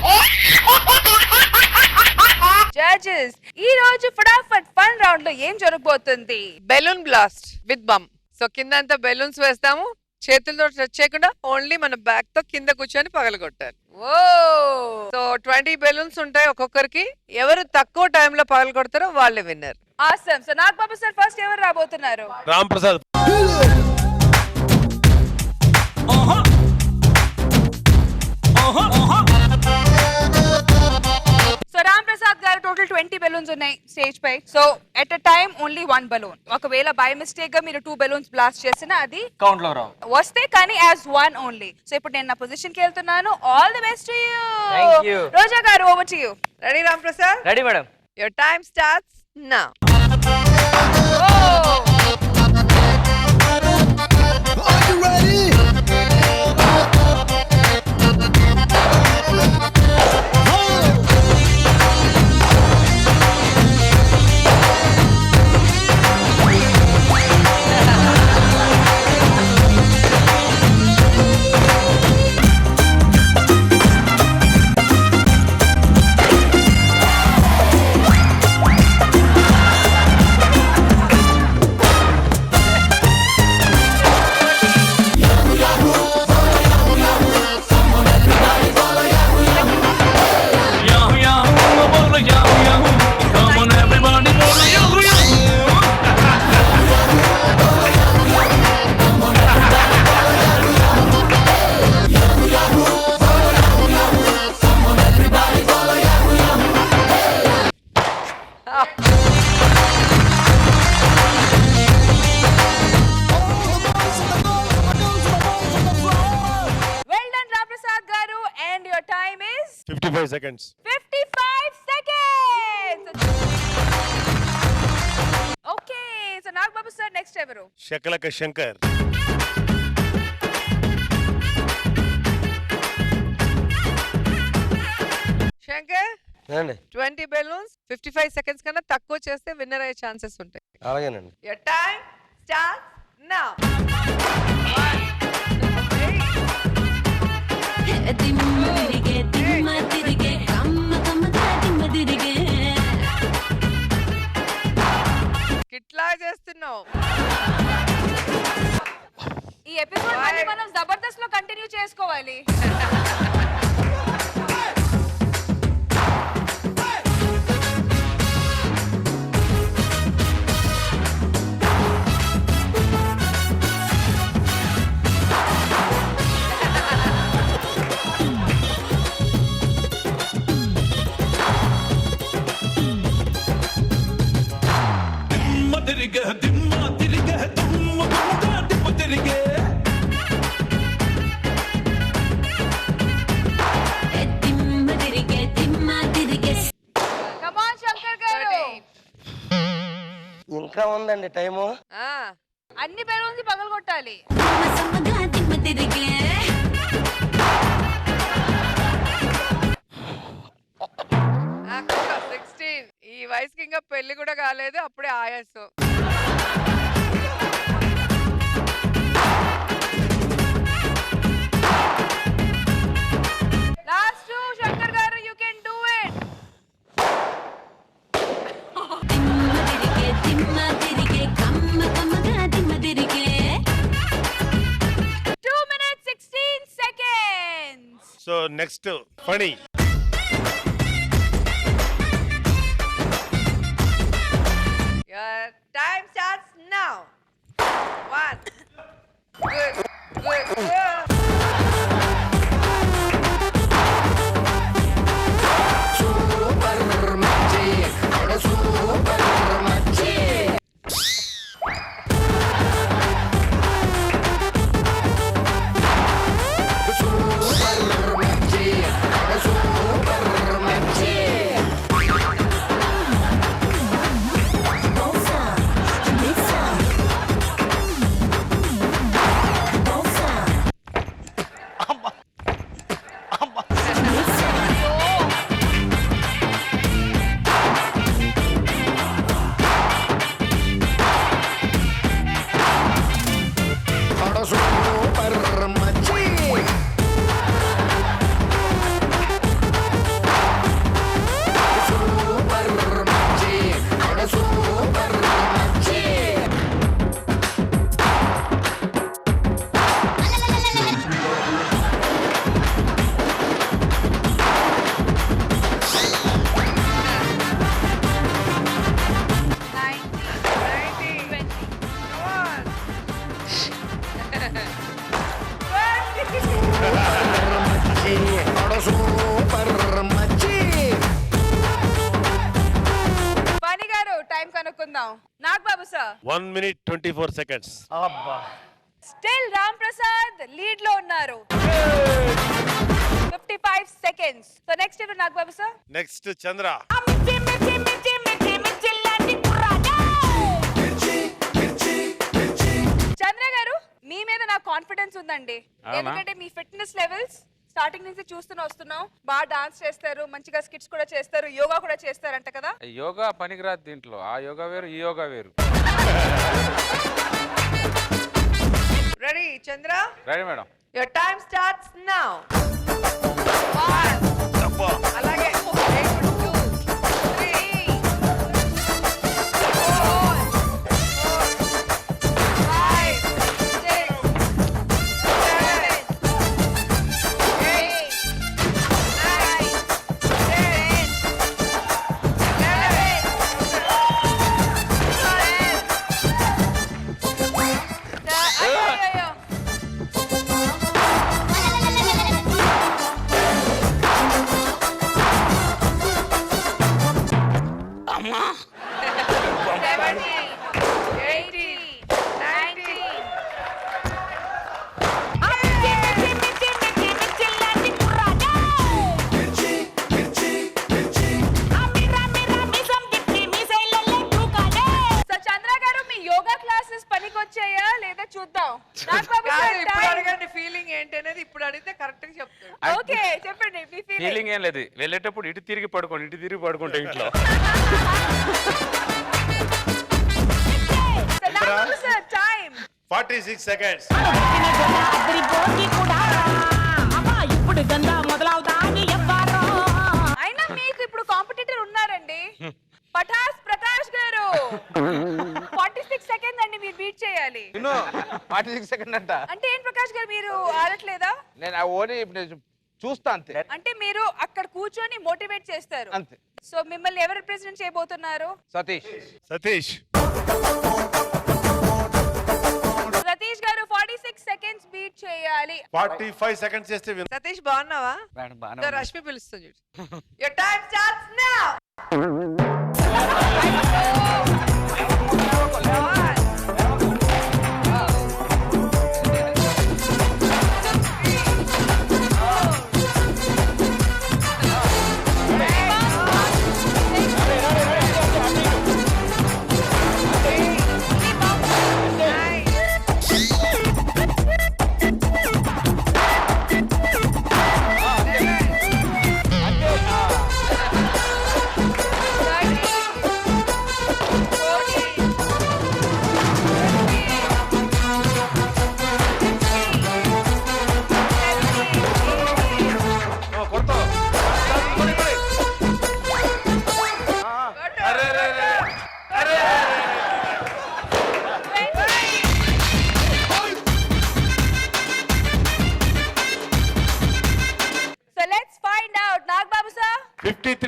Judges, ఈ రోజు ఫటాఫట్ ఫన్ రౌండ్ లో ఏం జరగబోతుంది?
Balloon blast with bomb. So కింద అంతా బెలూన్స్ వేస్తాము, చేతులతో టచ్ చేయకుండా ఓన్లీ మన బ్యాక్ తో కింద కూర్చొని పగలగొట్టాలి. సో 20 బెలూన్స్ ఉంటాయి ఒక్కొక్కరికి. ఎవరు తక్కువ టైంలో పగలగొడతారో వాళ్ళే winner.
Awesome. So Nagababu sir first ఎవరు రాబోతున్నారు?
రామ్ ప్రసాద్.
సో రామ్ ప్రసాద్ గారు టోటల్ 20 బెలూన్స్ ఉన్నాయి స్టేజ్ పై. So at a time only 1 balloon. ఒకవేళ బై మిస్టేక్ గా మీరు 2 బెలూన్స్ బ్లాస్ట్ చేసినా అది
కౌంట్ లో రావు,
వస్తే కానీ యాజ్ 1 ఓన్లీ. సో ఇప్పుడు నేను నా పొజిషన్ కి వెళ్తున్నాను. All the best to
Thank
you.
you.
రోజా గారు over to you.
Ready Ram Prasad?
Ready madam.
Your time starts now.
Are you ready?
Well done Ram Prasad garu, and your time is
55 seconds.
55 seconds. Okay, so Nagbabu sir next evaru?
Shakalaka Shankar.
Shankar 20 balloons 55 seconds కన్నా తక్కువ చేస్తే winner అయ్యే chances ఉంటాయి.
అలాగేనండి.
Your time starts now. ఇట్లా చేస్తున్నావు.
ఈ episode మళ్ళీ మనం జబర్దస్త్ లో కంటిన్యూ చేసుకోవాలి.
తిరిగే దిమ్మ తిరిగే దుమ్మ దుమ్మ దిమ్మ తిరిగే
Come on, శంకర్ గారు.
ఇంకా ఉందండి టైము.
అన్ని బెలూన్స్ పగలగొట్టాలి.
16 ఈ వయసుకి ఇంకా పెళ్లి కూడా కాలేదు, అప్పుడే ఆయాసం.
Last two, శంకర్ గారు, you can do it. 2 minutes 16 seconds.
So next Phani.
Your time starts now. 1. Good.
Phani గారు టైం కనుక్కుందాం. Nag Babu sir
1 minute 24 seconds.
అబ్బా.
స్టిల్ రామ్ ప్రసాద్ లీడ్ లో ఉన్నారు. 55 seconds. సో నెక్స్ట్ ఎవరు నాగ్ బాబు సార్?
నెక్స్ట్ చంద్ర.
చంద్ర గారు, మీ మీద నాకు కాన్ఫిడెన్స్ ఉందండి. ఎందుకంటే మీ ఫిట్నెస్ లెవెల్స్ స్టార్టింగ్ నుంచి చూస్తూనే వస్తున్నాం. బాగా డాన్స్ చేస్తారు, మంచిగా స్కిట్స్ కూడా చేస్తారు, యోగా కూడా చేస్తారంట కదా?
యోగా పనికిరాదు దీంట్లో. ఆ యోగా వేరు, ఈ యోగా వేరు.
Ready Chandra?
Ready madam.
Your time starts now. 1. అలాగే 2 3 4 5 6 7 8 9 10 11 అయ్యో
అమ్మా.
70 80 90
సో చంద్ర గారు, మీ యోగా క్లాసెస్ పనికొచ్చాయా లేదా చూద్దాం. నాగ్ బాబు
కాదు,
సార్
ఇప్పుడు
time.
అడగండి ఫీలింగ్ ఏంటి అనేది. ఇప్పుడు అడిగితే కరెక్ట్ గా చెప్తాడు.
ఓకే, చెప్పండి మీ ఫీలింగ్.
ఫీలింగ్ ఏం లేదు. వెళ్ళేటప్పుడు ఇటు తిరిగి పడుకుంటే ఇంట్లో.
So Nag Babu sir time
46 seconds.
అయినా మీకు ఇప్పుడు కాంపిటీటర్ ఉన్నారండి. ప్రకాష్ గారు 46 సెకండ్స్ అండి మీరు బీట్ చేయాలి.
46 సెకండ్ అంట.
అంటే ఏం ప్రకాష్ గారు, మీరు ఆడట్లేదా?
నేను ఆ ఓని చూస్తా అంతే.
అంటే మీరు అక్కడ కూర్చొని మోటివేట్ చేస్తారు
అంతే.
సో మిమ్మల్ని ఎవరు రిప్రజెంట్ చేయబోతున్నారు?
సతీష్
సతీష్ గారు 46 సెకండ్స్ బీట్ చేయాలి.
45 seconds చేస్తే
సతీష్ బాగున్నావా?
మేడం బానే
ఇదో రష్మి పిలుస్తుంది. Your time starts now.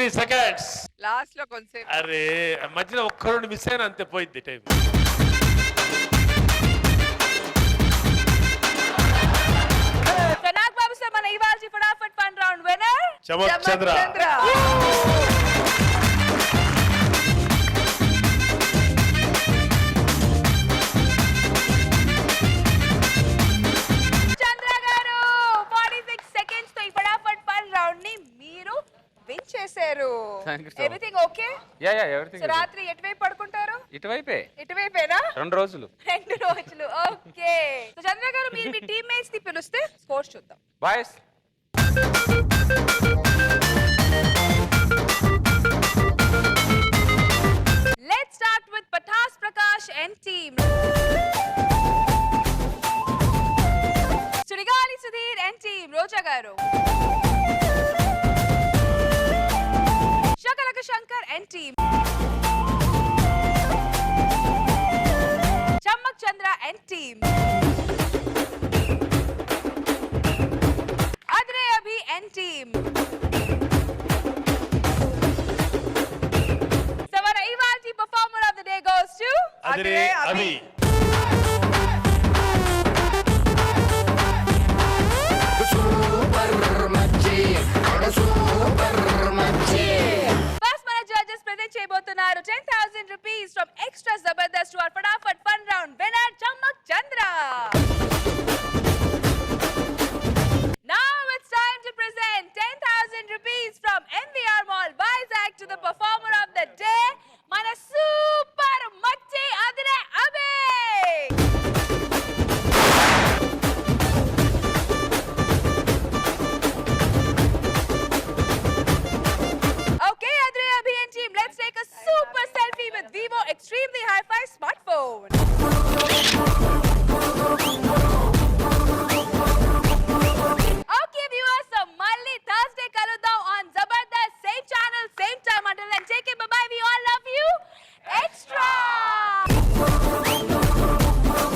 23 seconds.
Last లో కొంచెం
అరే మధ్యలో ఒక్క రెండు మిస్ అయినా అంతే పోయింది టైం.
నాగ్ బాబు సార్ మన ఇవాళ ఫటాఫట్ ఫన్ రౌండ్ విన్నర్
చమక్ చంద్ర.
చంద్ర గారు 46 సెకండ్స్ తో ఈ ఫటాఫట్ ఫన్ రౌండ్ ని మీరు విన్ చేశారు.
Thank you so much.
Everything okay?
Yeah everything.
So రాత్రి ఎటువైపు పడుకుంటారు?
ఇటువైపే.
ఇటువైపేనా?
2 రోజులు.
2 రోజులు. ఓకే. సో చంద్ర గారు మీరు మీ టీమ్మేట్స్ ని పిలుస్తే స్కోర్ చూద్దాం.
Boys.
Let's start with Patas Prakash and team. Surigali Sudhir and team. Roja Garu. Shakalaka Shankar and team. Chammak Chandra and team. Adre Abhi and team. So our Ivalti performer of the day goes to
Adre Abhi.
First మన judges present చేయబోతున్నారు 10,000 rupees from Extra Zabardast to our Fadafat Fun Round winner Chammak Chandra. Now it's time to present 10,000 rupees from MVR Mall Vizag to the performer of the day, మన super మచ్చి Adre Abhi. Okay, Adre Abhi and team, let's take a super selfie with Vivo Extremely Hi-Fi smartphone.